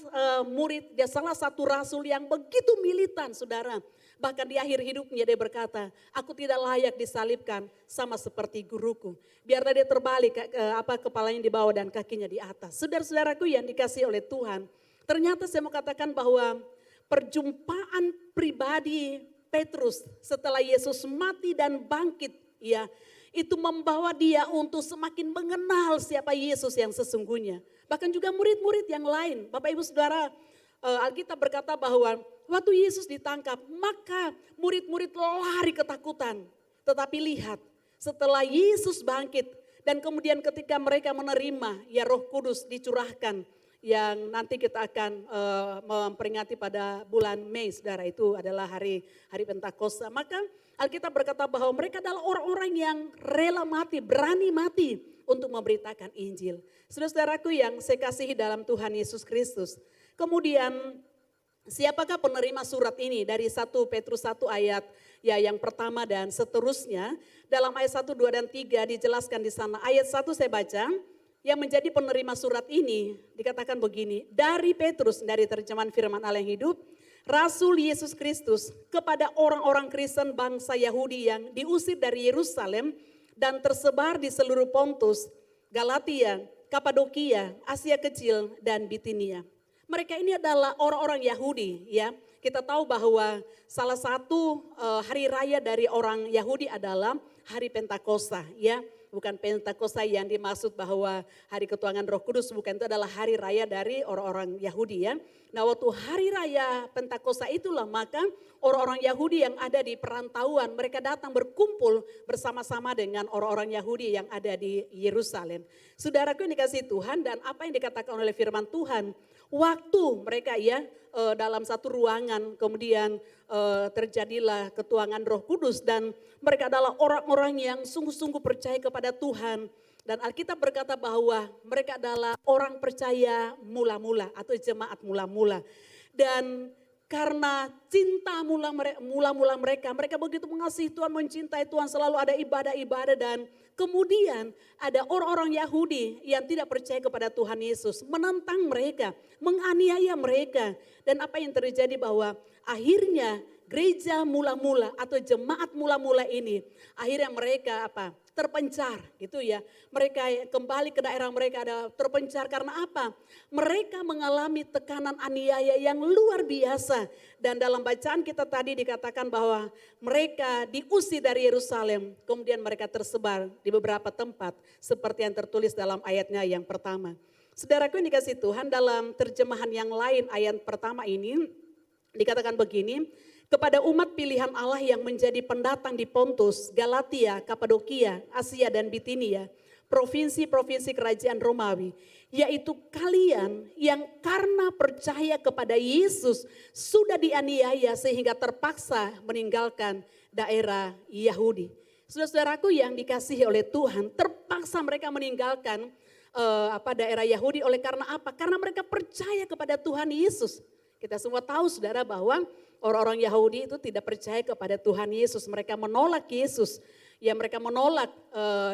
murid, dia salah satu rasul yang begitu militan, saudara. Bahkan di akhir hidupnya dia berkata, aku tidak layak disalibkan sama seperti guruku. Biarlah dia terbalik, kepalanya di bawah dan kakinya di atas. Saudara-saudaraku yang dikasihi oleh Tuhan, ternyata saya mau katakan bahwa perjumpaan pribadi Petrus setelah Yesus mati dan bangkit, ya, itu membawa dia untuk semakin mengenal siapa Yesus yang sesungguhnya. Bahkan juga murid-murid yang lain. Bapak Ibu Saudara, Alkitab berkata bahwa waktu Yesus ditangkap, maka murid-murid lari ketakutan. Tetapi lihat, setelah Yesus bangkit dan kemudian ketika mereka menerima, ya Roh Kudus dicurahkan. Yang nanti kita akan memperingati pada bulan Mei, saudara, itu adalah hari Pentakosta. Maka Alkitab berkata bahwa mereka adalah orang-orang yang rela mati, berani mati untuk memberitakan Injil. Saudara-saudaraku yang saya kasihi dalam Tuhan Yesus Kristus. Kemudian siapakah penerima surat ini? Dari 1 Petrus 1 ayat ya yang pertama dan seterusnya. Dalam ayat 1, 2, dan 3 dijelaskan di sana. Ayat 1 saya baca. Yang menjadi penerima surat ini dikatakan begini, dari Petrus, dari terjemahan firman Allah yang hidup, Rasul Yesus Kristus kepada orang-orang Kristen bangsa Yahudi yang diusir dari Yerusalem dan tersebar di seluruh Pontus, Galatia, Kapadokia, Asia Kecil, dan Bitinia. Mereka ini adalah orang-orang Yahudi, ya. Kita tahu bahwa salah satu hari raya dari orang Yahudi adalah hari Pentakosta, ya. bukan Pentakosta yang dimaksud bahwa hari ketuhanan Roh Kudus, bukan, itu adalah hari raya dari orang-orang Yahudi ya. Nah waktu hari raya Pentakosta itulah maka orang-orang Yahudi yang ada di perantauan mereka datang berkumpul bersama-sama dengan orang-orang Yahudi yang ada di Yerusalem. Saudaraku yang dikasihi Tuhan, dan apa yang dikatakan oleh firman Tuhan, waktu mereka ya dalam satu ruangan kemudian terjadilah ketuhanan Roh Kudus dan mereka adalah orang-orang yang sungguh-sungguh percaya kepada Tuhan. Dan Alkitab berkata bahwa mereka adalah orang percaya mula-mula atau jemaat mula-mula. Dan karena cinta mula-mula mereka begitu mengasihi Tuhan, mencintai Tuhan, selalu ada ibadah-ibadah, dan kemudian ada orang-orang Yahudi yang tidak percaya kepada Tuhan Yesus, menentang mereka, menganiaya mereka. Dan apa yang terjadi bahwa akhirnya gereja mula-mula atau jemaat mula-mula ini akhirnya mereka terpencar gitu ya. Mereka kembali ke daerah mereka, ada terpencar karena apa? Mereka mengalami tekanan aniaya yang luar biasa. Dan dalam bacaan kita tadi dikatakan bahwa mereka diusir dari Yerusalem, kemudian mereka tersebar di beberapa tempat seperti yang tertulis dalam ayatnya yang pertama. Saudaraku yang dikasihi Tuhan, dalam terjemahan yang lain ayat pertama ini dikatakan begini, kepada umat pilihan Allah yang menjadi pendatang di Pontus, Galatia, Kapadokia, Asia dan Bitinia, provinsi-provinsi kerajaan Romawi, yaitu kalian yang karena percaya kepada Yesus sudah dianiaya sehingga terpaksa meninggalkan daerah Yahudi. Saudara-saudaraku yang dikasihi oleh Tuhan, terpaksa mereka meninggalkan daerah Yahudi oleh karena apa? Karena mereka percaya kepada Tuhan Yesus. Kita semua tahu saudara bahwa orang-orang Yahudi itu tidak percaya kepada Tuhan Yesus. Mereka menolak Yesus. Ya mereka menolak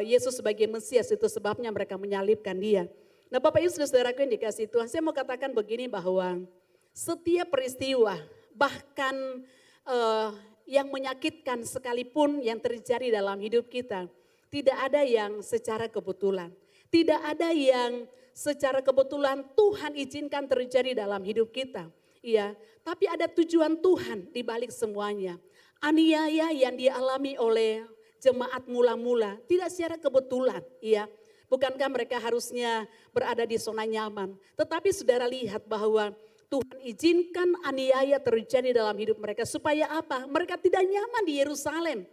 Yesus sebagai Mesias, itu sebabnya mereka menyalibkan dia. Nah Bapak Ibu saudaraku yang dikasihi Tuhan, saya mau katakan begini bahwa setiap peristiwa bahkan yang menyakitkan sekalipun yang terjadi dalam hidup kita, tidak ada yang secara kebetulan. Tidak ada yang secara kebetulan Tuhan izinkan terjadi dalam hidup kita. Iya, tapi ada tujuan Tuhan di balik semuanya. Aniaya yang dialami oleh jemaat mula-mula tidak secara kebetulan, iya. Bukankah mereka harusnya berada di zona nyaman? Tetapi saudara lihat bahwa Tuhan izinkan aniaya terjadi dalam hidup mereka supaya apa? Mereka tidak nyaman di Yerusalem.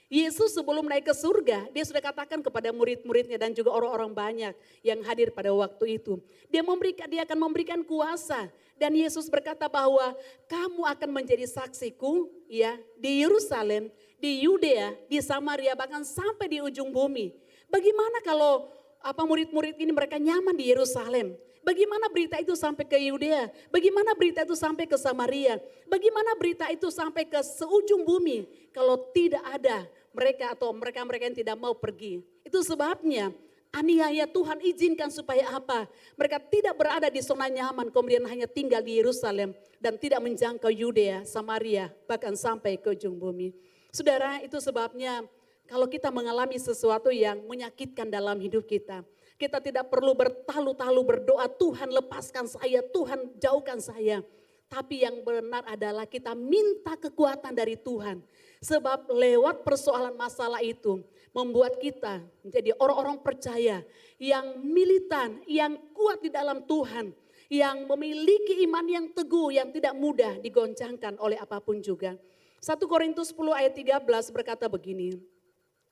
Yesus sebelum naik ke surga, dia sudah katakan kepada murid-muridnya dan juga orang-orang banyak yang hadir pada waktu itu. Dia akan memberikan kuasa, dan Yesus berkata bahwa kamu akan menjadi saksiku ya di Yerusalem, di Yudea, di Samaria, bahkan sampai di ujung bumi. Bagaimana kalau murid-murid ini mereka nyaman di Yerusalem? Bagaimana berita itu sampai ke Yudea? Bagaimana berita itu sampai ke Samaria? Bagaimana berita itu sampai ke seujung bumi kalau tidak ada mereka atau mereka-mereka yang tidak mau pergi? Itu sebabnya aniaya Tuhan izinkan supaya apa? Mereka tidak berada di zona nyaman, kemudian hanya tinggal di Yerusalem dan tidak menjangkau Yudea, Samaria, bahkan sampai ke ujung bumi. Saudara, itu sebabnya kalau kita mengalami sesuatu yang menyakitkan dalam hidup kita, kita tidak perlu bertalu-talu berdoa, Tuhan lepaskan saya, Tuhan jauhkan saya. Tapi yang benar adalah kita minta kekuatan dari Tuhan. Sebab lewat persoalan masalah itu membuat kita menjadi orang-orang percaya yang militan, yang kuat di dalam Tuhan. Yang memiliki iman yang teguh, yang tidak mudah digoncangkan oleh apapun juga. 1 Korintus 10 ayat 13 berkata begini.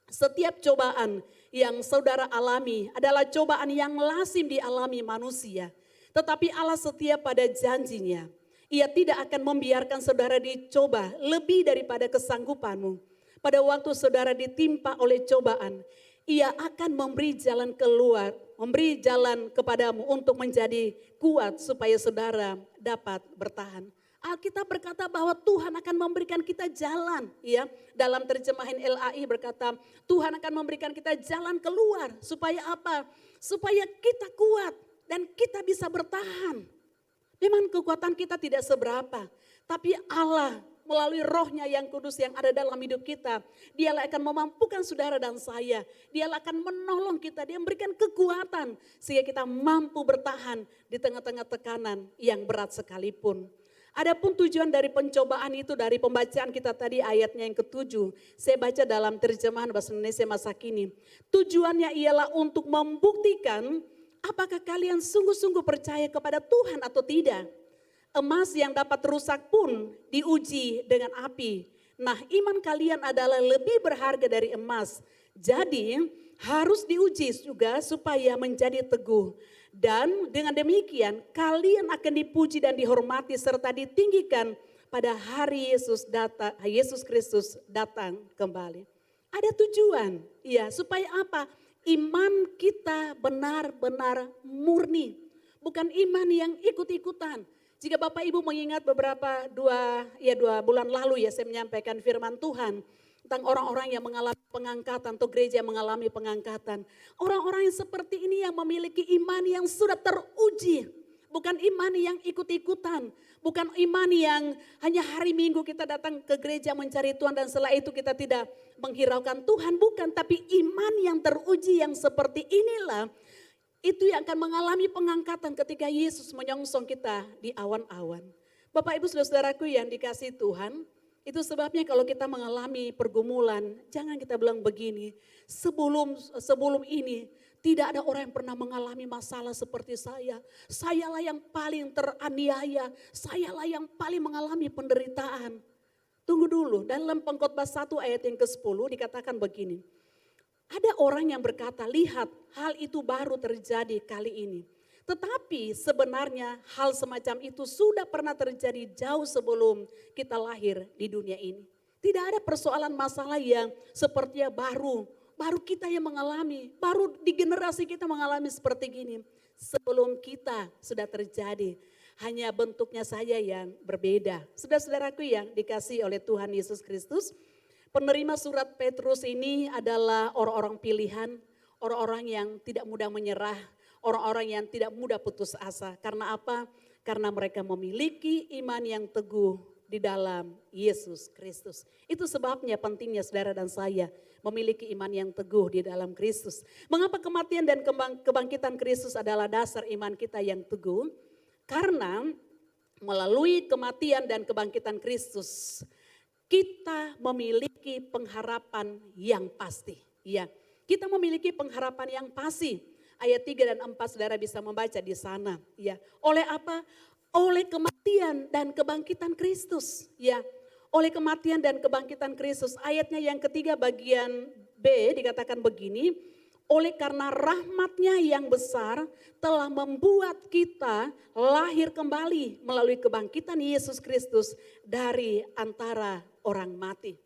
Setiap cobaan yang saudara alami adalah cobaan yang lazim dialami manusia. Tetapi Allah setia pada janjinya. Ia tidak akan membiarkan saudara dicoba lebih daripada kesanggupanmu. Pada waktu saudara ditimpa oleh cobaan, Ia akan memberi jalan keluar, memberi jalan kepadamu untuk menjadi kuat supaya saudara dapat bertahan. Alkitab berkata bahwa Tuhan akan memberikan kita jalan, ya. Dalam terjemahan LAI berkata, Tuhan akan memberikan kita jalan keluar supaya apa? Supaya kita kuat dan kita bisa bertahan. Memang kekuatan kita tidak seberapa, tapi Allah melalui Roh-Nya yang kudus yang ada dalam hidup kita, Dialah akan memampukan saudara dan saya. Dialah akan menolong kita, Dia memberikan kekuatan sehingga kita mampu bertahan di tengah-tengah tekanan yang berat sekalipun. Adapun tujuan dari pencobaan itu dari pembacaan kita tadi ayatnya yang ketujuh. Saya baca dalam terjemahan bahasa Indonesia masa kini. Tujuannya ialah untuk membuktikan apakah kalian sungguh-sungguh percaya kepada Tuhan atau tidak. Emas yang dapat rusak pun diuji dengan api. Nah, iman kalian adalah lebih berharga dari emas. Jadi harus diuji juga supaya menjadi teguh. Dan dengan demikian kalian akan dipuji dan dihormati serta ditinggikan pada hari Yesus Kristus datang kembali. Ada tujuan, ya, supaya apa? Iman kita benar-benar murni, bukan iman yang ikut-ikutan. Jika Bapak Ibu mengingat dua bulan lalu ya saya menyampaikan firman Tuhan tentang orang-orang yang mengalami pengangkatan atau gereja yang mengalami pengangkatan. Orang-orang yang seperti ini yang memiliki iman yang sudah teruji. Bukan iman yang ikut-ikutan. Bukan iman yang hanya hari Minggu kita datang ke gereja mencari Tuhan dan setelah itu kita tidak menghiraukan Tuhan. Bukan, tapi iman yang teruji yang seperti inilah itu yang akan mengalami pengangkatan ketika Yesus menyongsong kita di awan-awan. Bapak Ibu saudara-saudaraku yang dikasihi Tuhan, itu sebabnya kalau kita mengalami pergumulan, jangan kita bilang begini, sebelum ini tidak ada orang yang pernah mengalami masalah seperti saya. Sayalah yang paling teraniaya, sayalah yang paling mengalami penderitaan. Tunggu dulu, dalam Pengkhotbah 1 ayat yang ke-10 dikatakan begini. Ada orang yang berkata, lihat hal itu baru terjadi kali ini. Tetapi sebenarnya hal semacam itu sudah pernah terjadi jauh sebelum kita lahir di dunia ini. Tidak ada persoalan masalah yang sepertinya baru kita yang mengalami, baru di generasi kita mengalami seperti gini. Sebelum kita sudah terjadi, hanya bentuknya saja yang berbeda. Saudara-saudaraku yang dikasihi oleh Tuhan Yesus Kristus, penerima surat Petrus ini adalah orang-orang pilihan, orang-orang yang tidak mudah menyerah, orang-orang yang tidak mudah putus asa. Karena apa? Karena mereka memiliki iman yang teguh di dalam Yesus Kristus. Itu sebabnya pentingnya saudara dan saya memiliki iman yang teguh di dalam Kristus. Mengapa kematian dan kebangkitan Kristus adalah dasar iman kita yang teguh? Karena melalui kematian dan kebangkitan Kristus, kita memiliki pengharapan yang pasti. Ya, kita memiliki pengharapan yang pasti. Ayat 3 dan 4 saudara bisa membaca di sana. Ya, oleh apa? Oleh kematian dan kebangkitan Kristus. Ya, oleh kematian dan kebangkitan Kristus. Ayatnya yang ketiga bagian B dikatakan begini. Oleh karena rahmatnya yang besar telah membuat kita lahir kembali melalui kebangkitan Yesus Kristus dari antara orang mati.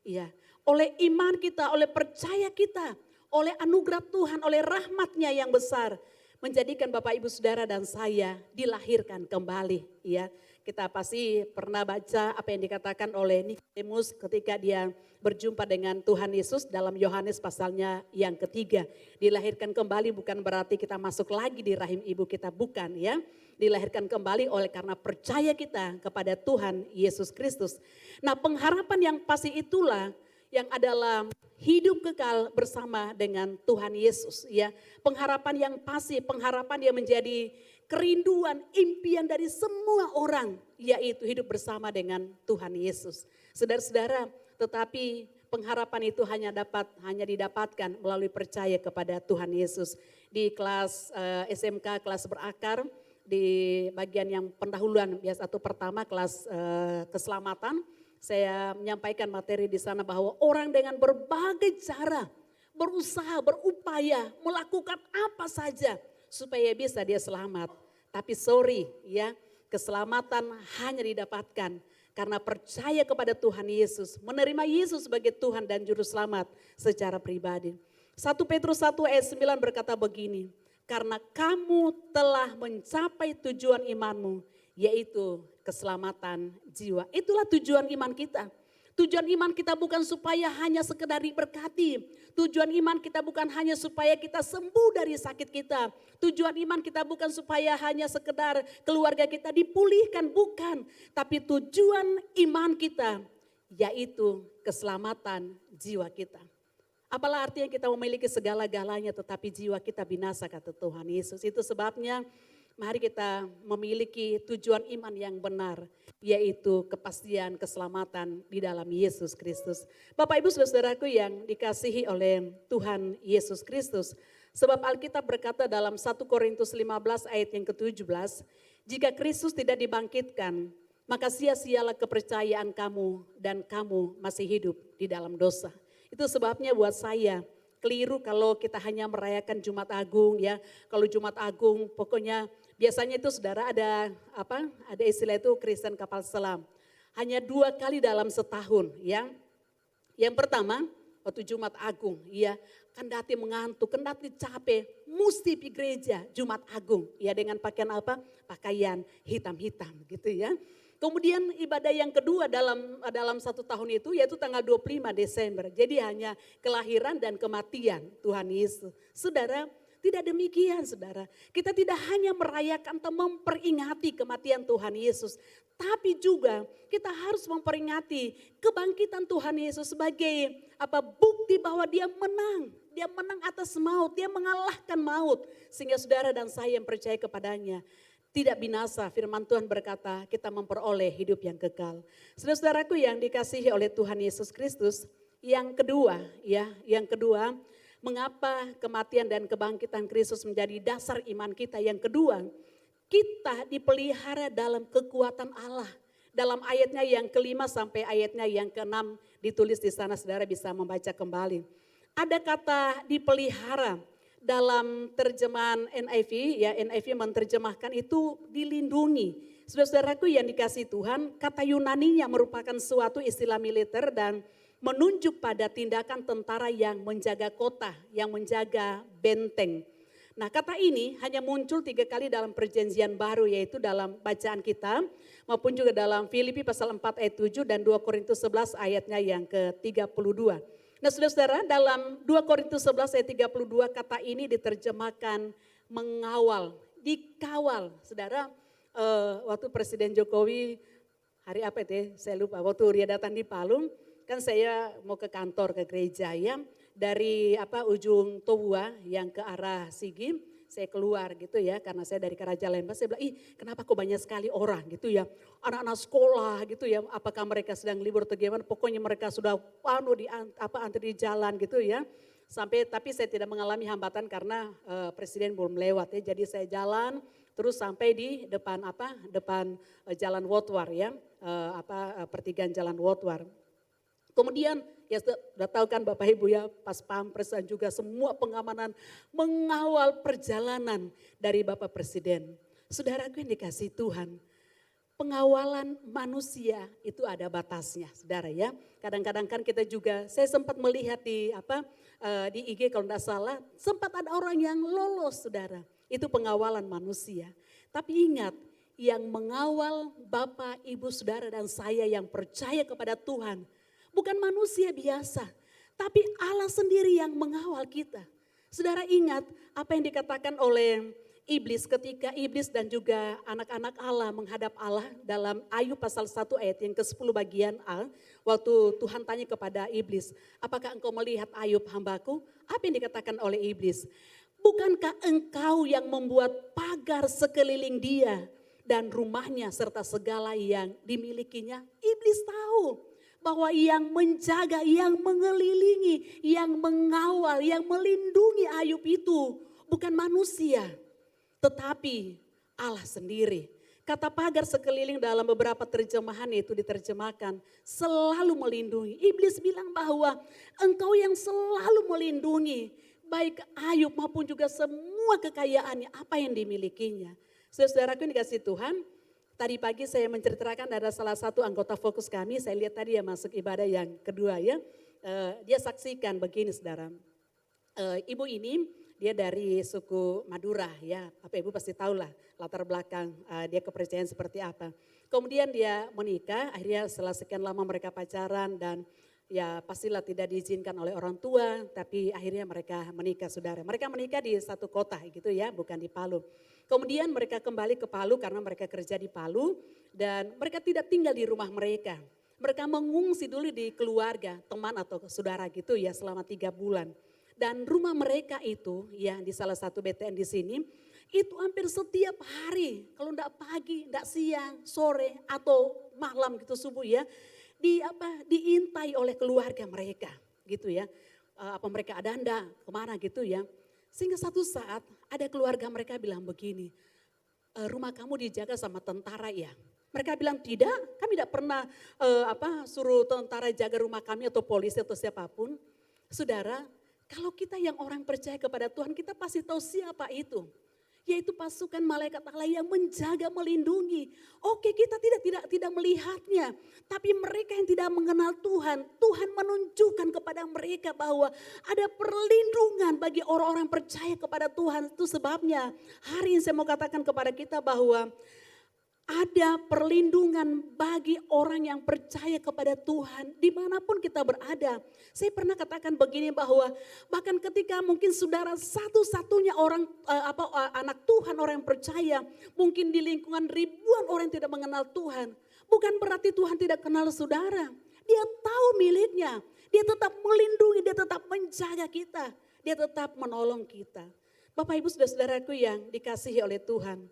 Ya, oleh iman kita, oleh percaya kita, oleh anugerah Tuhan, oleh rahmatnya yang besar, menjadikan Bapak Ibu Saudara dan saya dilahirkan kembali. Ya, kita pasti pernah baca apa yang dikatakan oleh Nikodemus ketika dia berjumpa dengan Tuhan Yesus dalam Yohanes pasalnya yang ketiga. Dilahirkan kembali bukan berarti kita masuk lagi di rahim ibu kita, bukan ya. Dilahirkan kembali oleh karena percaya kita kepada Tuhan Yesus Kristus. Nah, pengharapan yang pasti itulah yang adalah hidup kekal bersama dengan Tuhan Yesus ya. Pengharapan yang pasti, pengharapan yang menjadi kerinduan, impian dari semua orang, yaitu hidup bersama dengan Tuhan Yesus. Saudara-saudara, tetapi pengharapan itu hanya didapatkan melalui percaya kepada Tuhan Yesus. Di kelas SMK, kelas berakar, di bagian yang pendahuluan biasa atau pertama kelas keselamatan, saya menyampaikan materi di sana bahwa orang dengan berbagai cara berusaha, berupaya, melakukan apa saja supaya bisa dia selamat. Tapi sorry ya, keselamatan hanya didapatkan karena percaya kepada Tuhan Yesus, menerima Yesus sebagai Tuhan dan Juru Selamat secara pribadi. 1 Petrus 1 ayat 9 berkata begini, karena kamu telah mencapai tujuan imanmu, yaitu keselamatan jiwa. Itulah tujuan iman kita. Tujuan iman kita bukan supaya hanya sekedar diberkati. Tujuan iman kita bukan hanya supaya kita sembuh dari sakit kita. Tujuan iman kita bukan supaya hanya sekedar keluarga kita dipulihkan, bukan. Tapi tujuan iman kita yaitu keselamatan jiwa kita. Apalah artinya kita memiliki segala-galanya tetapi jiwa kita binasa kata Tuhan Yesus. Itu sebabnya Mari kita memiliki tujuan iman yang benar, yaitu kepastian keselamatan di dalam Yesus Kristus. Bapak Ibu Saudaraku yang dikasihi oleh Tuhan Yesus Kristus. Sebab Alkitab berkata dalam 1 Korintus 15 ayat yang ke-17, jika Kristus tidak dibangkitkan, maka sia-sialah kepercayaan kamu dan kamu masih hidup di dalam dosa. Itu sebabnya buat saya keliru kalau kita hanya merayakan Jumat Agung ya. Kalau Jumat Agung pokoknya biasanya itu saudara ada ada istilah itu Kristen kapal selam. Hanya 2 kali dalam setahun ya. Yang pertama waktu Jumat Agung ya, kendati mengantuk, kendati capek, mesti di gereja Jumat Agung ya dengan pakaian apa? Pakaian hitam-hitam gitu ya. Kemudian ibadah yang kedua dalam 1 tahun itu yaitu tanggal 25 Desember. Jadi hanya kelahiran dan kematian Tuhan Yesus. Saudara, tidak demikian saudara. Kita tidak hanya merayakan atau memperingati kematian Tuhan Yesus. Tapi juga kita harus memperingati kebangkitan Tuhan Yesus sebagai bukti bahwa dia menang. Dia menang atas maut, dia mengalahkan maut. Sehingga saudara dan saya yang percaya kepadanya tidak binasa. Firman Tuhan berkata kita memperoleh hidup yang kekal. Saudara-saudaraku yang dikasihi oleh Tuhan Yesus Kristus, yang kedua, mengapa kematian dan kebangkitan Kristus menjadi dasar iman kita? Yang kedua, kita dipelihara dalam kekuatan Allah. Dalam ayatnya yang ke-5 sampai ayatnya yang ke-6 ditulis di sana, saudara bisa membaca kembali. Ada kata dipelihara. Dalam terjemahan NIV, ya NIV menerjemahkan itu dilindungi. Saudara-saudaraku yang dikasihi Tuhan, kata Yunani-nya merupakan suatu istilah militer dan menunjuk pada tindakan tentara yang menjaga kota, yang menjaga benteng. Nah kata ini hanya muncul 3 kali dalam perjanjian baru, yaitu dalam bacaan kita maupun juga dalam Filipi pasal 4 ayat 7 dan 2 Korintus 11 ayatnya yang ke-32. Nah saudara-saudara dalam 2 Korintus 11 ayat 32 kata ini diterjemahkan mengawal, dikawal. Saudara waktu Presiden Jokowi hari apa itu saya lupa, waktu dia datang di Palu kan saya mau ke kantor ke gereja ya. Dari ujung Toba yang ke arah Sigi saya keluar gitu ya karena saya dari Karaja Lembah. Saya bilang kenapa kok banyak sekali orang gitu ya, anak-anak sekolah gitu ya, apakah mereka sedang libur atau gimana, pokoknya mereka sudah antri di jalan gitu ya. Tapi saya tidak mengalami hambatan karena presiden belum lewat ya, jadi saya jalan terus sampai di depan Jalan Wotwar ya, pertigaan Jalan Wotwar. Kemudian ya sudah tahu kan Bapak Ibu ya, pas pampres dan juga semua pengamanan mengawal perjalanan dari Bapak Presiden. Saudaraku yang dikasihi Tuhan, pengawalan manusia itu ada batasnya saudara ya. Kadang-kadang kan kita juga, saya sempat melihat di IG kalau tidak salah, sempat ada orang yang lolos saudara. Itu pengawalan manusia. Tapi ingat, yang mengawal Bapak, Ibu, Saudara dan saya yang percaya kepada Tuhan, bukan manusia biasa, tapi Allah sendiri yang mengawal kita. Saudara ingat apa yang dikatakan oleh iblis ketika iblis dan juga anak-anak Allah menghadap Allah dalam Ayub pasal 1 ayat yang ke-10 bagian A. Waktu Tuhan tanya kepada iblis, apakah engkau melihat Ayub hambaku? Apa yang dikatakan oleh iblis? Bukankah engkau yang membuat pagar sekeliling dia dan rumahnya serta segala yang dimilikinya? Iblis tahu bahwa yang menjaga, yang mengelilingi, yang mengawal, yang melindungi Ayub itu bukan manusia, tetapi Allah sendiri. Kata pagar sekeliling dalam beberapa terjemahan itu diterjemahkan selalu melindungi. Iblis bilang bahwa engkau yang selalu melindungi baik Ayub maupun juga semua kekayaannya, apa yang dimilikinya. Saudaraku yang dikasihi Tuhan, tadi pagi saya menceritakan ada salah satu anggota fokus kami, saya lihat tadi ya masuk ibadah yang kedua ya. Dia saksikan begini saudara, ibu ini dia dari suku Madura ya, Bapak Ibu pasti tahu lah latar belakang dia kepercayaan seperti apa. Kemudian dia menikah, akhirnya setelah sekian lama mereka pacaran dan ya pastilah tidak diizinkan oleh orang tua, tapi akhirnya mereka menikah saudara. Mereka menikah di satu kota gitu ya, bukan di Palu. Kemudian mereka kembali ke Palu karena mereka kerja di Palu dan mereka tidak tinggal di rumah mereka. Mereka mengungsi dulu di keluarga, teman atau saudara gitu ya selama 3 bulan. Dan rumah mereka itu ya di salah satu BTN di sini, itu hampir setiap hari, kalau enggak pagi, enggak siang, sore atau malam gitu subuh ya, diintai oleh keluarga mereka gitu ya. Apa mereka ada enggak, kemana gitu ya. Sehingga satu saat ada keluarga mereka bilang begini, rumah kamu dijaga sama tentara ya? Mereka bilang tidak, kami tidak pernah suruh tentara jaga rumah kami atau polisi atau siapapun. Saudara, kalau kita yang orang percaya kepada Tuhan, kita pasti tahu siapa itu. Yaitu pasukan malaikat Allah yang menjaga, melindungi. Oke, kita tidak melihatnya, tapi mereka yang tidak mengenal Tuhan, Tuhan menunjukkan kepada mereka bahwa ada perlindungan bagi orang-orang percaya kepada Tuhan. Itu sebabnya hari ini saya mau katakan kepada kita bahwa ada perlindungan bagi orang yang percaya kepada Tuhan dimanapun kita berada. Saya pernah katakan begini bahwa bahkan ketika mungkin saudara satu-satunya orang anak Tuhan, orang yang percaya, mungkin di lingkungan ribuan orang yang tidak mengenal Tuhan, bukan berarti Tuhan tidak kenal saudara. Dia tahu miliknya, dia tetap melindungi, dia tetap menjaga kita, dia tetap menolong kita. Bapak Ibu saudara-saudaraku yang dikasihi oleh Tuhan,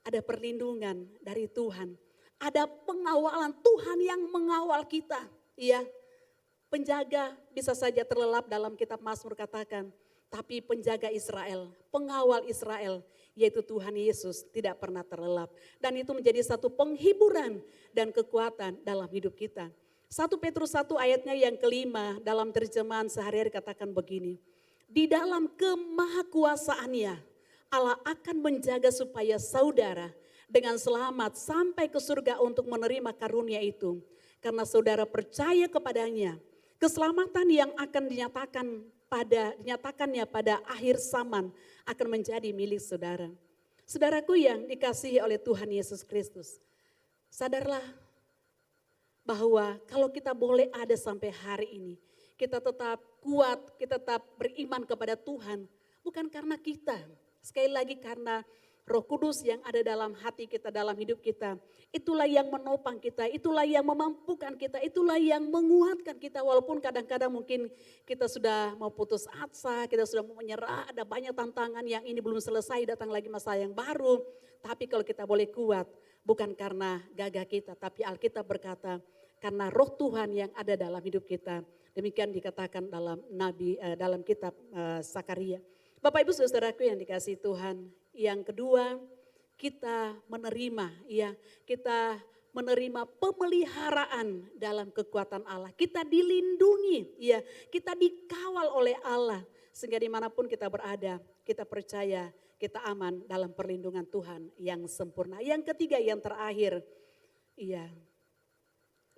ada perlindungan dari Tuhan. Ada pengawalan Tuhan yang mengawal kita. Iya, penjaga bisa saja terlelap dalam kitab Mazmur katakan. Tapi penjaga Israel, pengawal Israel, yaitu Tuhan Yesus tidak pernah terlelap. Dan itu menjadi satu penghiburan dan kekuatan dalam hidup kita. 1 Petrus 1 ayatnya yang kelima dalam terjemahan sehari-hari katakan begini. Di dalam kemahakuasaannya, Allah akan menjaga supaya saudara dengan selamat sampai ke surga untuk menerima karunia itu. Karena saudara percaya kepadanya, keselamatan yang akan dinyatakannya pada akhir zaman akan menjadi milik saudara. Saudaraku yang dikasihi oleh Tuhan Yesus Kristus, sadarlah bahwa kalau kita boleh ada sampai hari ini, kita tetap kuat, kita tetap beriman kepada Tuhan, bukan karena kita. Sekali lagi karena Roh Kudus yang ada dalam hati kita, dalam hidup kita. Itulah yang menopang kita, itulah yang memampukan kita, itulah yang menguatkan kita. Walaupun kadang-kadang mungkin kita sudah mau putus asa, kita sudah mau menyerah, ada banyak tantangan yang ini belum selesai, datang lagi masa yang baru. Tapi kalau kita boleh kuat, bukan karena gagah kita, tapi Alkitab berkata, karena Roh Tuhan yang ada dalam hidup kita. Demikian dikatakan dalam kitab Sakaria. Bapak Ibu saudaraku yang dikasihi Tuhan, yang kedua kita menerima pemeliharaan dalam kekuatan Allah. Kita dilindungi, kita dikawal oleh Allah sehingga dimanapun kita berada, kita percaya kita aman dalam perlindungan Tuhan yang sempurna. Yang ketiga, yang terakhir,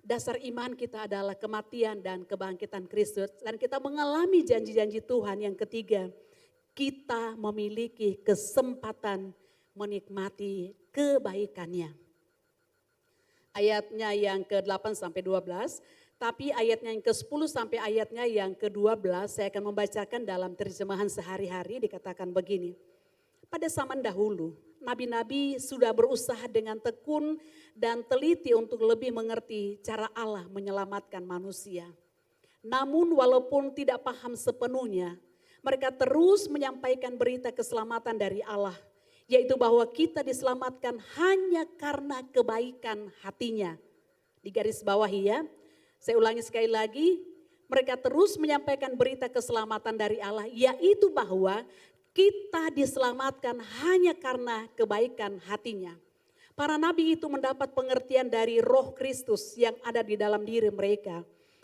dasar iman kita adalah kematian dan kebangkitan Kristus dan kita mengalami janji-janji Tuhan. Yang ketiga, kita memiliki kesempatan menikmati kebaikannya. Ayatnya yang ke-8 sampai 12, tapi ayatnya yang ke-10 sampai ayatnya yang ke-12 saya akan membacakan dalam terjemahan sehari-hari. Dikatakan begini. Pada zaman dahulu, nabi-nabi sudah berusaha dengan tekun dan teliti untuk lebih mengerti cara Allah menyelamatkan manusia. Namun walaupun tidak paham sepenuhnya, mereka terus menyampaikan berita keselamatan dari Allah, yaitu bahwa kita diselamatkan hanya karena kebaikan hatinya. Di garis bawahi ya, saya ulangi sekali lagi, mereka terus menyampaikan berita keselamatan dari Allah, yaitu bahwa kita diselamatkan hanya karena kebaikan hatinya. Para nabi itu mendapat pengertian dari Roh Kristus yang ada di dalam diri mereka,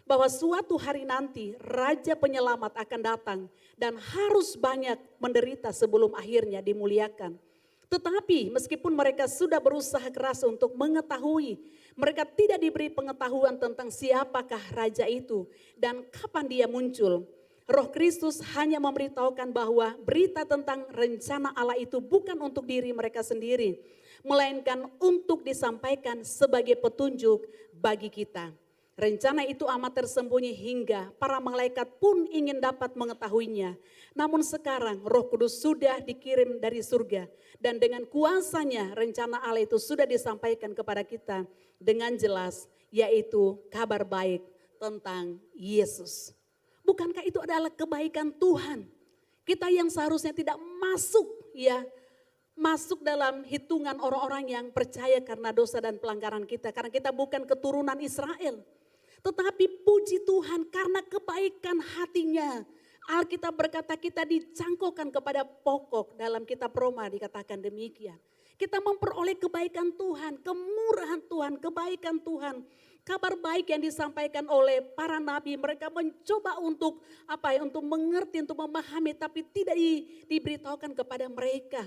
bahwa suatu hari nanti Raja Penyelamat akan datang dan harus banyak menderita sebelum akhirnya dimuliakan. Tetapi meskipun mereka sudah berusaha keras untuk mengetahui, mereka tidak diberi pengetahuan tentang siapakah Raja itu dan kapan dia muncul. Roh Kristus hanya memberitahukan bahwa berita tentang rencana Allah itu bukan untuk diri mereka sendiri, melainkan untuk disampaikan sebagai petunjuk bagi kita. Rencana itu amat tersembunyi hingga para malaikat pun ingin dapat mengetahuinya. Namun sekarang Roh Kudus sudah dikirim dari surga dan dengan kuasanya rencana Allah itu sudah disampaikan kepada kita dengan jelas, yaitu kabar baik tentang Yesus. Bukankah itu adalah kebaikan Tuhan? Kita yang seharusnya tidak masuk masuk dalam hitungan orang-orang yang percaya karena dosa dan pelanggaran kita. Karena kita bukan keturunan Israel. Tetapi puji Tuhan karena kebaikan hatinya. Alkitab berkata kita dicangkokkan kepada pokok, dalam kitab Roma dikatakan demikian. Kita memperoleh kebaikan Tuhan, kemurahan Tuhan, kebaikan Tuhan. Kabar baik yang disampaikan oleh para nabi, mereka mencoba untuk untuk mengerti, untuk memahami, tapi tidak diberitahukan kepada mereka.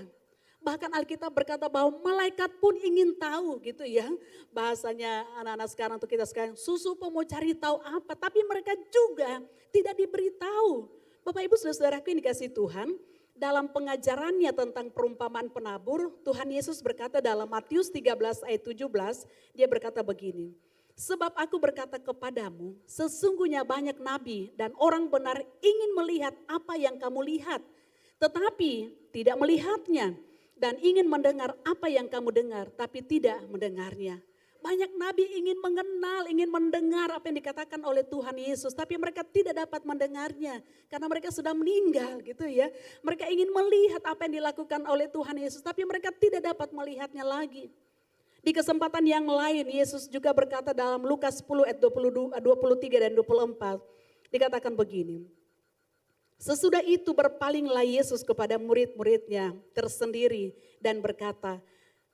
Bahkan Alkitab berkata bahwa malaikat pun ingin tahu gitu ya. Bahasanya anak-anak sekarang untuk kita sekarang, susu mau cari tahu apa, tapi mereka juga tidak diberitahu. Bapak Ibu Saudara-saudaraku yang dikasihi Tuhan, dalam pengajarannya tentang perumpamaan penabur, Tuhan Yesus berkata dalam Matius 13 ayat 17, dia berkata begini. Sebab aku berkata kepadamu, sesungguhnya banyak nabi dan orang benar ingin melihat apa yang kamu lihat, tetapi tidak melihatnya. Dan ingin mendengar apa yang kamu dengar, tapi tidak mendengarnya. Banyak nabi ingin mengenal, ingin mendengar apa yang dikatakan oleh Tuhan Yesus, tapi mereka tidak dapat mendengarnya karena mereka sudah meninggal gitu ya. Mereka ingin melihat apa yang dilakukan oleh Tuhan Yesus, tapi mereka tidak dapat melihatnya lagi. Di kesempatan yang lain Yesus juga berkata dalam Lukas 10 ayat 23 dan 24, dikatakan begini. Sesudah itu berpalinglah Yesus kepada murid-muridnya tersendiri dan berkata,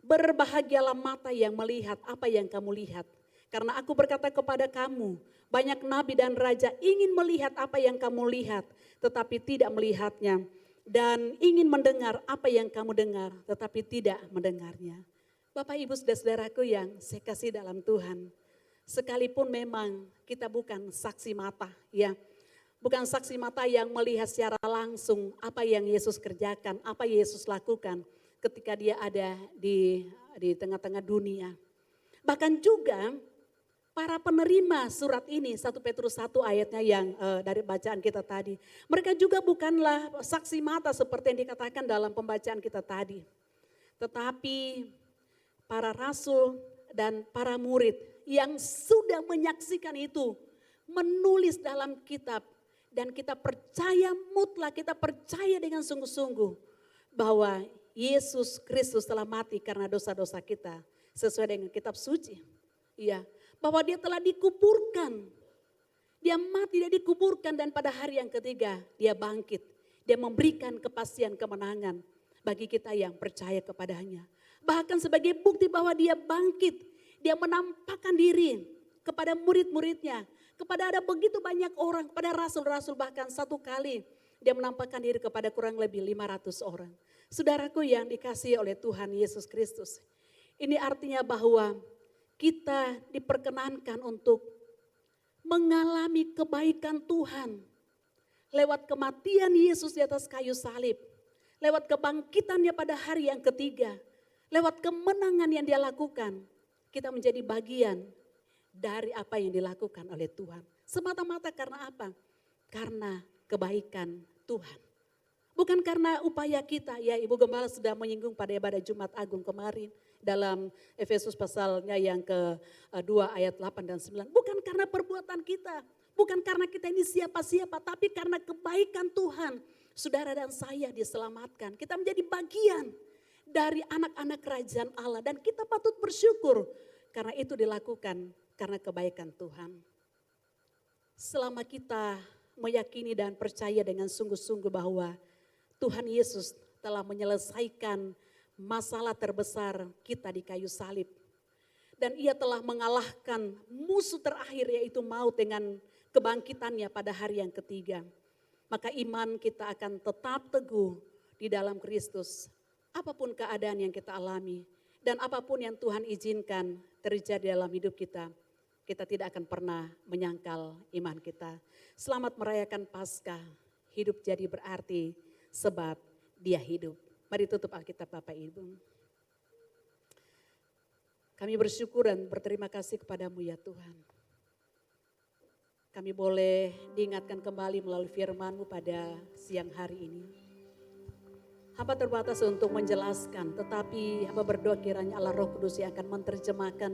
berbahagialah mata yang melihat apa yang kamu lihat. Karena aku berkata kepada kamu, banyak nabi dan raja ingin melihat apa yang kamu lihat, tetapi tidak melihatnya. Dan ingin mendengar apa yang kamu dengar, tetapi tidak mendengarnya. Bapak Ibu saudara-saudaraku yang saya kasih dalam Tuhan. Sekalipun memang kita bukan saksi mata ya. Bukan saksi mata yang melihat secara langsung apa yang Yesus kerjakan, apa Yesus lakukan ketika dia ada di tengah-tengah dunia. Bahkan juga para penerima surat ini, 1 Petrus 1 ayatnya yang dari bacaan kita tadi. Mereka juga bukanlah saksi mata seperti yang dikatakan dalam pembacaan kita tadi. Tetapi para rasul dan para murid yang sudah menyaksikan itu menulis dalam kitab. Dan kita percaya mutlak, kita percaya dengan sungguh-sungguh bahwa Yesus Kristus telah mati karena dosa-dosa kita sesuai dengan kitab suci. Iya, bahwa dia telah dikuburkan. Dia mati, dia dikuburkan dan pada hari yang ketiga dia bangkit. Dia memberikan kepastian kemenangan bagi kita yang percaya kepadanya. Bahkan sebagai bukti bahwa dia bangkit, dia menampakkan diri kepada murid-muridnya. Kepada ada begitu banyak orang, kepada rasul-rasul bahkan satu kali dia menampakkan diri kepada kurang lebih 500 orang. Saudaraku yang dikasihi oleh Tuhan Yesus Kristus. Ini artinya bahwa kita diperkenankan untuk mengalami kebaikan Tuhan. Lewat kematian Yesus di atas kayu salib. Lewat kebangkitannya pada hari yang ketiga. Lewat kemenangan yang dia lakukan. Kita menjadi bagian dari apa yang dilakukan oleh Tuhan. Semata-mata karena apa? Karena kebaikan Tuhan. Bukan karena upaya kita, ya Ibu Gembala sudah menyinggung pada ibadah Jumat Agung kemarin. Dalam Efesus pasalnya yang ke-2 ayat 8 dan 9. Bukan karena perbuatan kita. Bukan karena kita ini siapa-siapa, tapi karena kebaikan Tuhan. Saudara dan saya diselamatkan. Kita menjadi bagian dari anak-anak kerajaan Allah. Dan kita patut bersyukur karena itu dilakukan karena kebaikan Tuhan. Selama kita meyakini dan percaya dengan sungguh-sungguh bahwa Tuhan Yesus telah menyelesaikan masalah terbesar kita di kayu salib. Dan ia telah mengalahkan musuh terakhir yaitu maut dengan kebangkitannya pada hari yang ketiga. Maka iman kita akan tetap teguh di dalam Kristus. Apapun keadaan yang kita alami dan apapun yang Tuhan izinkan terjadi dalam hidup kita. Kita tidak akan pernah menyangkal iman kita. Selamat merayakan Paskah, hidup jadi berarti sebab dia hidup. Mari tutup Alkitab Bapak Ibu. Kami bersyukur dan berterima kasih kepadamu ya Tuhan. Kami boleh diingatkan kembali melalui firman-Mu pada siang hari ini. Hamba terbatas untuk menjelaskan, tetapi hamba berdoa kiranya Allah Roh Kudus yang akan menerjemahkan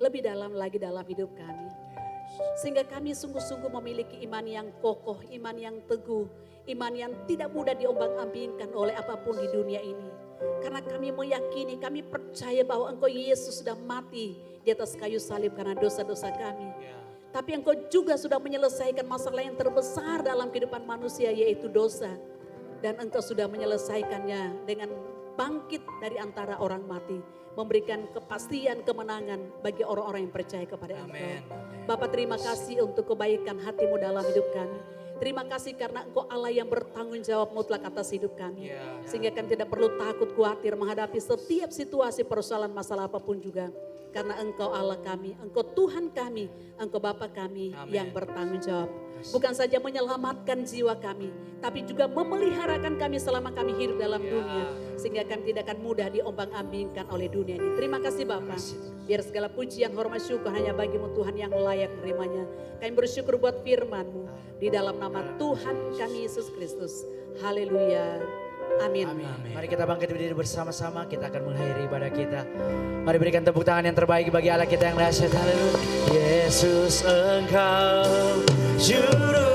lebih dalam lagi dalam hidup kami. Sehingga kami sungguh-sungguh memiliki iman yang kokoh, iman yang teguh, iman yang tidak mudah diombang-ambingkan oleh apapun di dunia ini. Karena kami meyakini, kami percaya bahwa Engkau Yesus sudah mati di atas kayu salib karena dosa-dosa kami. Tapi Engkau juga sudah menyelesaikan masalah yang terbesar dalam kehidupan manusia, yaitu dosa. Dan Engkau sudah menyelesaikannya dengan bangkit dari antara orang mati. Memberikan kepastian kemenangan bagi orang-orang yang percaya kepada Engkau. Bapak, terima kasih untuk kebaikan hati-Mu dalam hidup kami. Terima kasih karena Engkau Allah yang bertanggung jawab mutlak atas hidup kami. Sehingga kami tidak perlu takut, khawatir menghadapi setiap situasi, persoalan, masalah apapun juga. Karena Engkau Allah kami, Engkau Tuhan kami, Engkau Bapa kami yang bertanggung jawab. Bukan saja menyelamatkan jiwa kami, tapi juga memeliharakan kami selama kami hidup dalam dunia. Sehingga kami tidak akan mudah diombang-ambingkan oleh dunia ini. Terima kasih Bapa. Biar segala pujian, hormat, syukur hanya bagi-Mu Tuhan yang layak menerimanya. Kami bersyukur buat firman-Mu. Di dalam nama Tuhan kami Yesus Kristus. Haleluya. Amin. Mari kita bangkit berdiri bersama-sama, kita akan mengakhiri ibadah kita. Mari berikan tepuk tangan yang terbaik bagi Allah kita yang dahsyat. Haleluya. Yesus, Engkau juru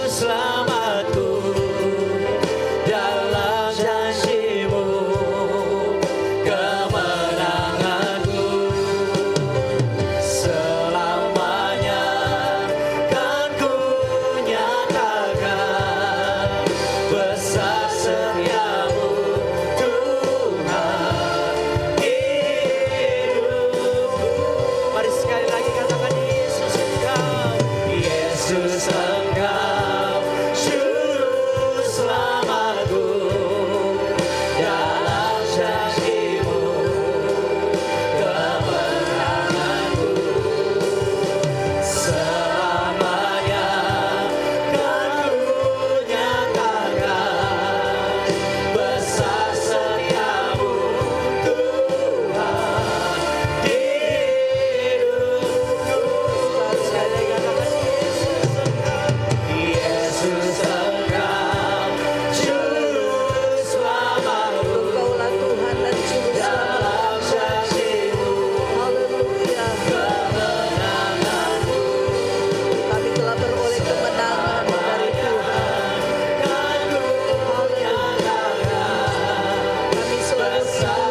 selamatku, dalam janji-Mu kemenanganku, selamanya kan ku nyatakan besar setia-Mu Tuhan hidupku. Mari sekali lagi katakan Yesus Engkau, Yesus Engkau juru selamatku, dalam janji-Mu kemenanganku, selamanya kan ku nyatakan besar setia-Mu Tuhan hidupku. Sekali lagi katakan Yesus Engkau juru selamatku, Engkaulah Tuhan dan Juru dalam janji-Mu Haleluya. kemenanganku, Kami telah beroleh kemenangan dari Tuhan. kan ku nyatakan Kami selalu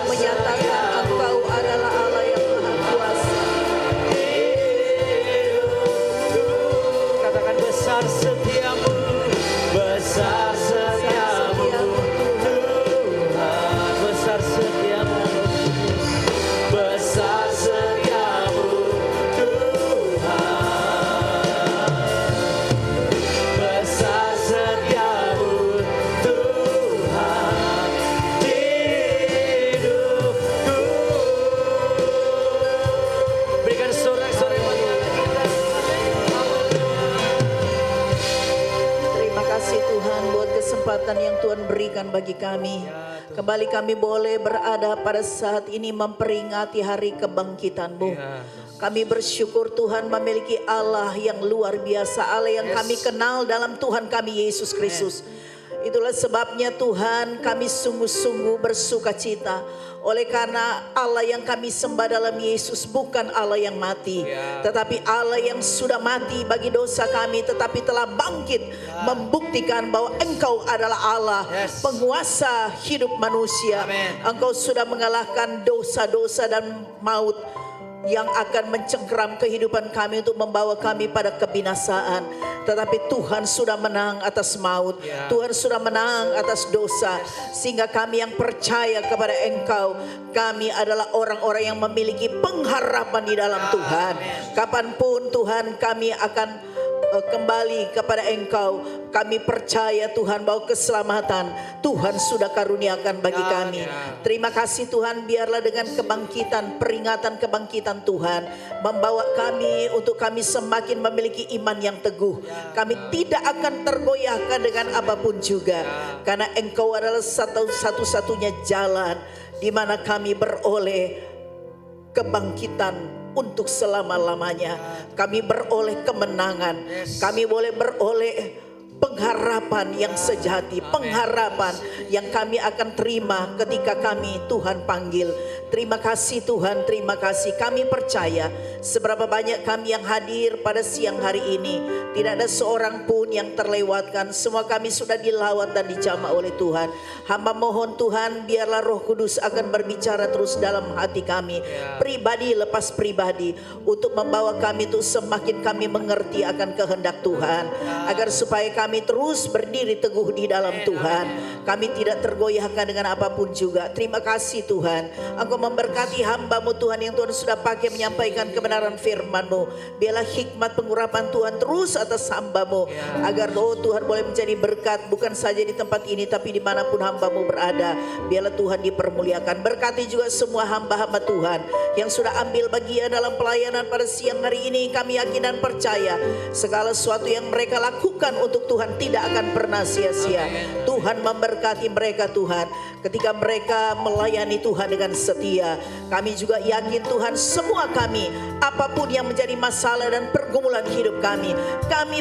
menyatakan Engkau adalah Allah yang Maha Kuasa. katakan besar setiamu, besar setiamu Tuhan, besar setiamu, besar setiamu Tuhan, besar setiamu Tuhan hidupku. Berikan sorak-sorai bagi Allah kita. Terima kasih Tuhan buat kesempatan yang Tuhan berikan bagi kami. Kembali kami boleh berada pada saat ini memperingati hari kebangkitan-Mu. Kami bersyukur Tuhan memiliki Allah yang luar biasa, Allah yang kami kenal dalam Tuhan kami Yesus Kristus. Itulah sebabnya Tuhan kami sungguh-sungguh bersuka cita. Oleh karena Allah yang kami sembah dalam Yesus bukan Allah yang mati. Tetapi Allah yang sudah mati bagi dosa kami, tetapi telah bangkit membuktikan bahwa Engkau adalah Allah, penguasa hidup manusia. Engkau sudah mengalahkan dosa-dosa dan maut yang akan mencengkeram kehidupan kami untuk membawa kami pada kebinasaan. Tetapi Tuhan sudah menang atas maut. Tuhan sudah menang atas dosa. Sehingga kami yang percaya kepada Engkau, kami adalah orang-orang yang memiliki pengharapan di dalam Tuhan. Kapanpun Tuhan kami akan kembali kepada Engkau. Kami percaya Tuhan bahwa keselamatan Tuhan sudah karuniakan bagi kami. Terima kasih Tuhan, biarlah dengan kebangkitan, peringatan kebangkitan Tuhan membawa kami untuk kami semakin memiliki iman yang teguh. Kami tidak akan tergoyahkan dengan apapun juga, karena Engkau adalah satu-satunya jalan di mana kami beroleh kebangkitan untuk selama-lamanya. Kami beroleh kemenangan. Kami boleh beroleh pengharapan yang sejati, pengharapan yang kami akan terima ketika kami Tuhan panggil. Terima kasih Tuhan, terima kasih. Kami percaya seberapa banyak kami yang hadir pada siang hari ini, tidak ada seorang pun yang terlewatkan. Semua kami sudah dilawat dan dijamah oleh Tuhan. Hamba mohon Tuhan, biarlah Roh Kudus akan berbicara terus dalam hati kami, pribadi lepas pribadi, untuk membawa kami itu semakin kami mengerti akan kehendak Tuhan, agar supaya kami terus berdiri teguh di dalam Tuhan. Kami tidak tergoyahkan dengan apapun juga. Terima kasih Tuhan, Engkau memberkati hamba-Mu Tuhan yang Tuhan sudah pakai menyampaikan kebenaran firman-Mu. Biarlah hikmat pengurapan Tuhan terus atas hamba-Mu, agar Tuhan boleh menjadi berkat bukan saja di tempat ini tapi dimanapun hamba-Mu berada. Biarlah Tuhan dipermuliakan. Berkati juga semua hamba-hamba Tuhan yang sudah ambil bagian dalam pelayanan pada siang hari ini. Kami yakin dan percaya segala sesuatu yang mereka lakukan untuk Tuhan tidak akan pernah sia-sia. Tuhan memberkati mereka Tuhan, ketika mereka melayani Tuhan dengan setia. Kami juga yakin Tuhan, semua kami, apapun yang menjadi masalah dan pergumulan hidup kami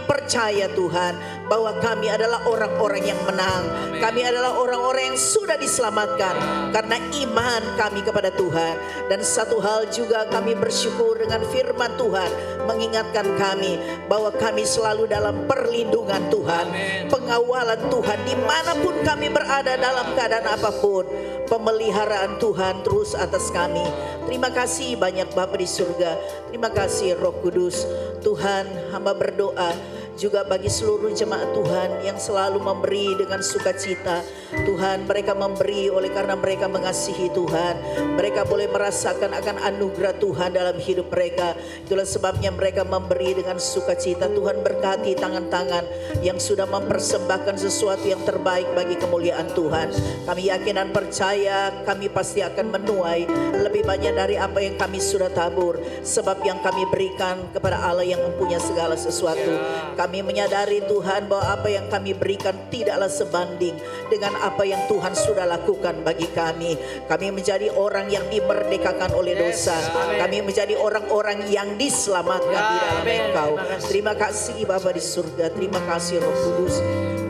percaya Tuhan bahwa kami adalah orang-orang yang menang. Kami adalah orang-orang yang sudah diselamatkan karena iman kami kepada Tuhan. Dan satu hal juga, kami bersyukur dengan firman Tuhan mengingatkan kami bahwa kami selalu dalam perlindungan Tuhan, pengawalan Tuhan dimanapun kami berada dalam keadaan apapun. Pemeliharaan Tuhan terus atas kami. Terima kasih banyak Bapa di surga. Terima kasih Roh Kudus. Tuhan, hamba berdoa juga bagi seluruh jemaat Tuhan yang selalu memberi dengan sukacita. Tuhan, mereka memberi oleh karena mereka mengasihi Tuhan. Mereka boleh merasakan akan anugerah Tuhan dalam hidup mereka. Itulah sebabnya mereka memberi dengan sukacita. Tuhan, berkati tangan-tangan yang sudah mempersembahkan sesuatu yang terbaik bagi kemuliaan Tuhan. Kami yakin dan percaya kami pasti akan menuai lebih banyak dari apa yang kami sudah tabur, sebab yang kami berikan kepada Allah yang mempunyai segala sesuatu. Kami menyadari Tuhan bahwa apa yang kami berikan tidaklah sebanding dengan apa yang Tuhan sudah lakukan bagi kami. Kami menjadi orang yang dimerdekakan oleh dosa. Kami menjadi orang-orang yang diselamatkan di dalam Engkau. Terima kasih Bapa di surga. Terima kasih Roh Kudus.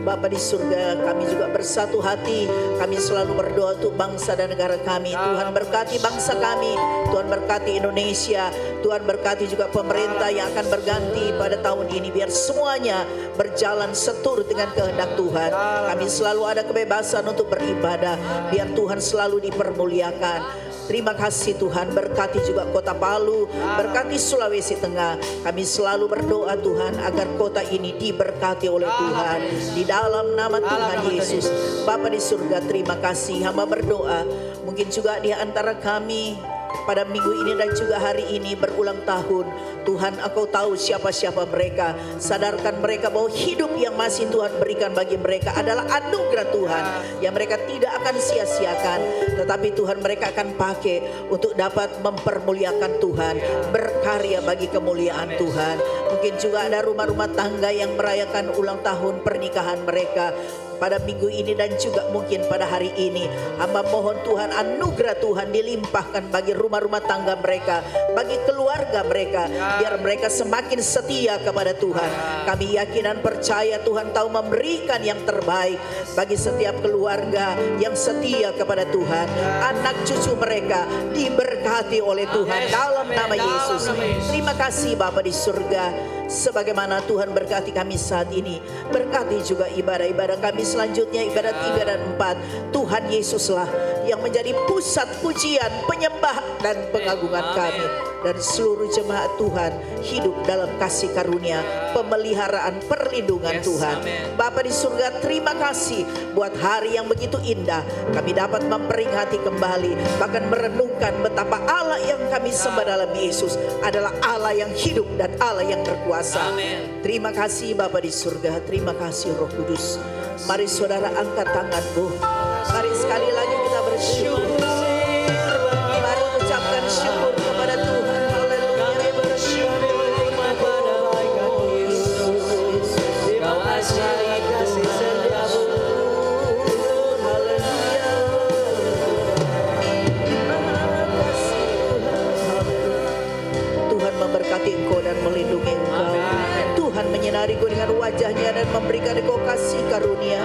Bapa di surga, kami juga bersatu hati. Kami selalu berdoa untuk bangsa dan negara kami. Tuhan berkati bangsa kami. Tuhan berkati Indonesia. Tuhan berkati juga pemerintah yang akan berganti pada tahun ini. Biar semuanya berjalan seturut dengan kehendak Tuhan. Kami selalu ada kebebasan untuk beribadah. Biar Tuhan selalu dipermuliakan. Terima kasih Tuhan, berkati juga kota Palu, berkati Sulawesi Tengah. Kami selalu berdoa Tuhan agar kota ini diberkati oleh Tuhan. Di dalam nama Tuhan Yesus. Bapa di surga, terima kasih. Hamba berdoa, mungkin juga di antara kami pada minggu ini dan juga hari ini berulang tahun. Tuhan, Engkau tahu siapa-siapa mereka. Sadarkan mereka bahwa hidup yang masih Tuhan berikan bagi mereka adalah anugerah Tuhan yang mereka tidak akan sia-siakan, tetapi Tuhan mereka akan pakai untuk dapat mempermuliakan Tuhan, berkarya bagi kemuliaan Tuhan. Mungkin juga ada rumah-rumah tangga yang merayakan ulang tahun pernikahan mereka pada minggu ini dan juga mungkin pada hari ini. Hamba mohon Tuhan, anugerah Tuhan dilimpahkan bagi rumah-rumah tangga mereka, bagi keluarga mereka, biar mereka semakin setia kepada Tuhan. Kami yakin dan percaya Tuhan tahu memberikan yang terbaik bagi setiap keluarga yang setia kepada Tuhan. Anak cucu mereka diberkati oleh Tuhan dalam nama Yesus. Terima kasih Bapa di surga. Sebagaimana Tuhan berkati kami saat ini, berkati juga ibadah-ibadah kami selanjutnya, ibadat 3 dan 4. Tuhan Yesuslah yang menjadi pusat pujian, penyembah dan pengagungan kami. Dan seluruh jemaat Tuhan hidup dalam kasih karunia, pemeliharaan, perlindungan Tuhan. Bapa di surga, terima kasih buat hari yang begitu indah. Kami dapat memperingati kembali, bahkan merenungkan betapa Allah yang kami sembah dalam Yesus adalah Allah yang hidup dan Allah yang berkuasa. Terima kasih Bapa di surga, terima kasih Roh Kudus. Mari saudara angkat tanganmu. Mari sekali lagi kita bersyukur. Mari ucapkan syukur kepada Tuhan. Haleluya, bersyukur kepada Yesus. Kau asyik kasih setiamu. Haleluya. Tuhan memberkati engkau dan melindungi engkau. Tuhan menyertai menyinari engkau dengan wajahnya dan memberikan engkau kasih karunia.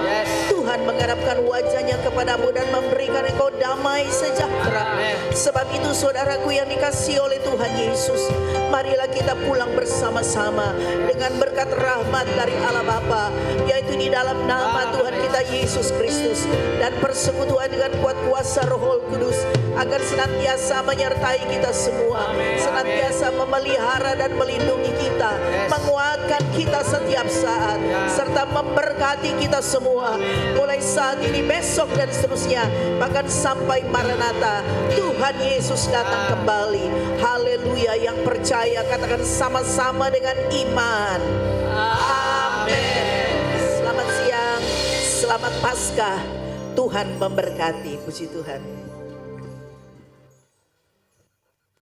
Tuhan mengharapkan wajahnya kepadamu dan memberikan engkau damai sejahtera. Sebab itu saudaraku yang dikasihi oleh Tuhan Yesus, marilah kita pulang bersama-sama dengan berkat rahmat dari Allah Bapa, yaitu di dalam nama Tuhan kita Yesus Kristus, dan persekutuan dengan kuat kuasa Roh Kudus akan senantiasa menyertai kita semua, senantiasa memelihara dan melindungi kita, menguatkan kita setiap saat, serta memberkati kita semua mulai saat ini, besok dan seterusnya, bahkan sampai Maranatha Tuhan Yesus datang kembali. Haleluya. Yang percaya katakan sama-sama dengan iman. Amin. Selamat siang, selamat Paskah. Tuhan memberkati. Puji Tuhan.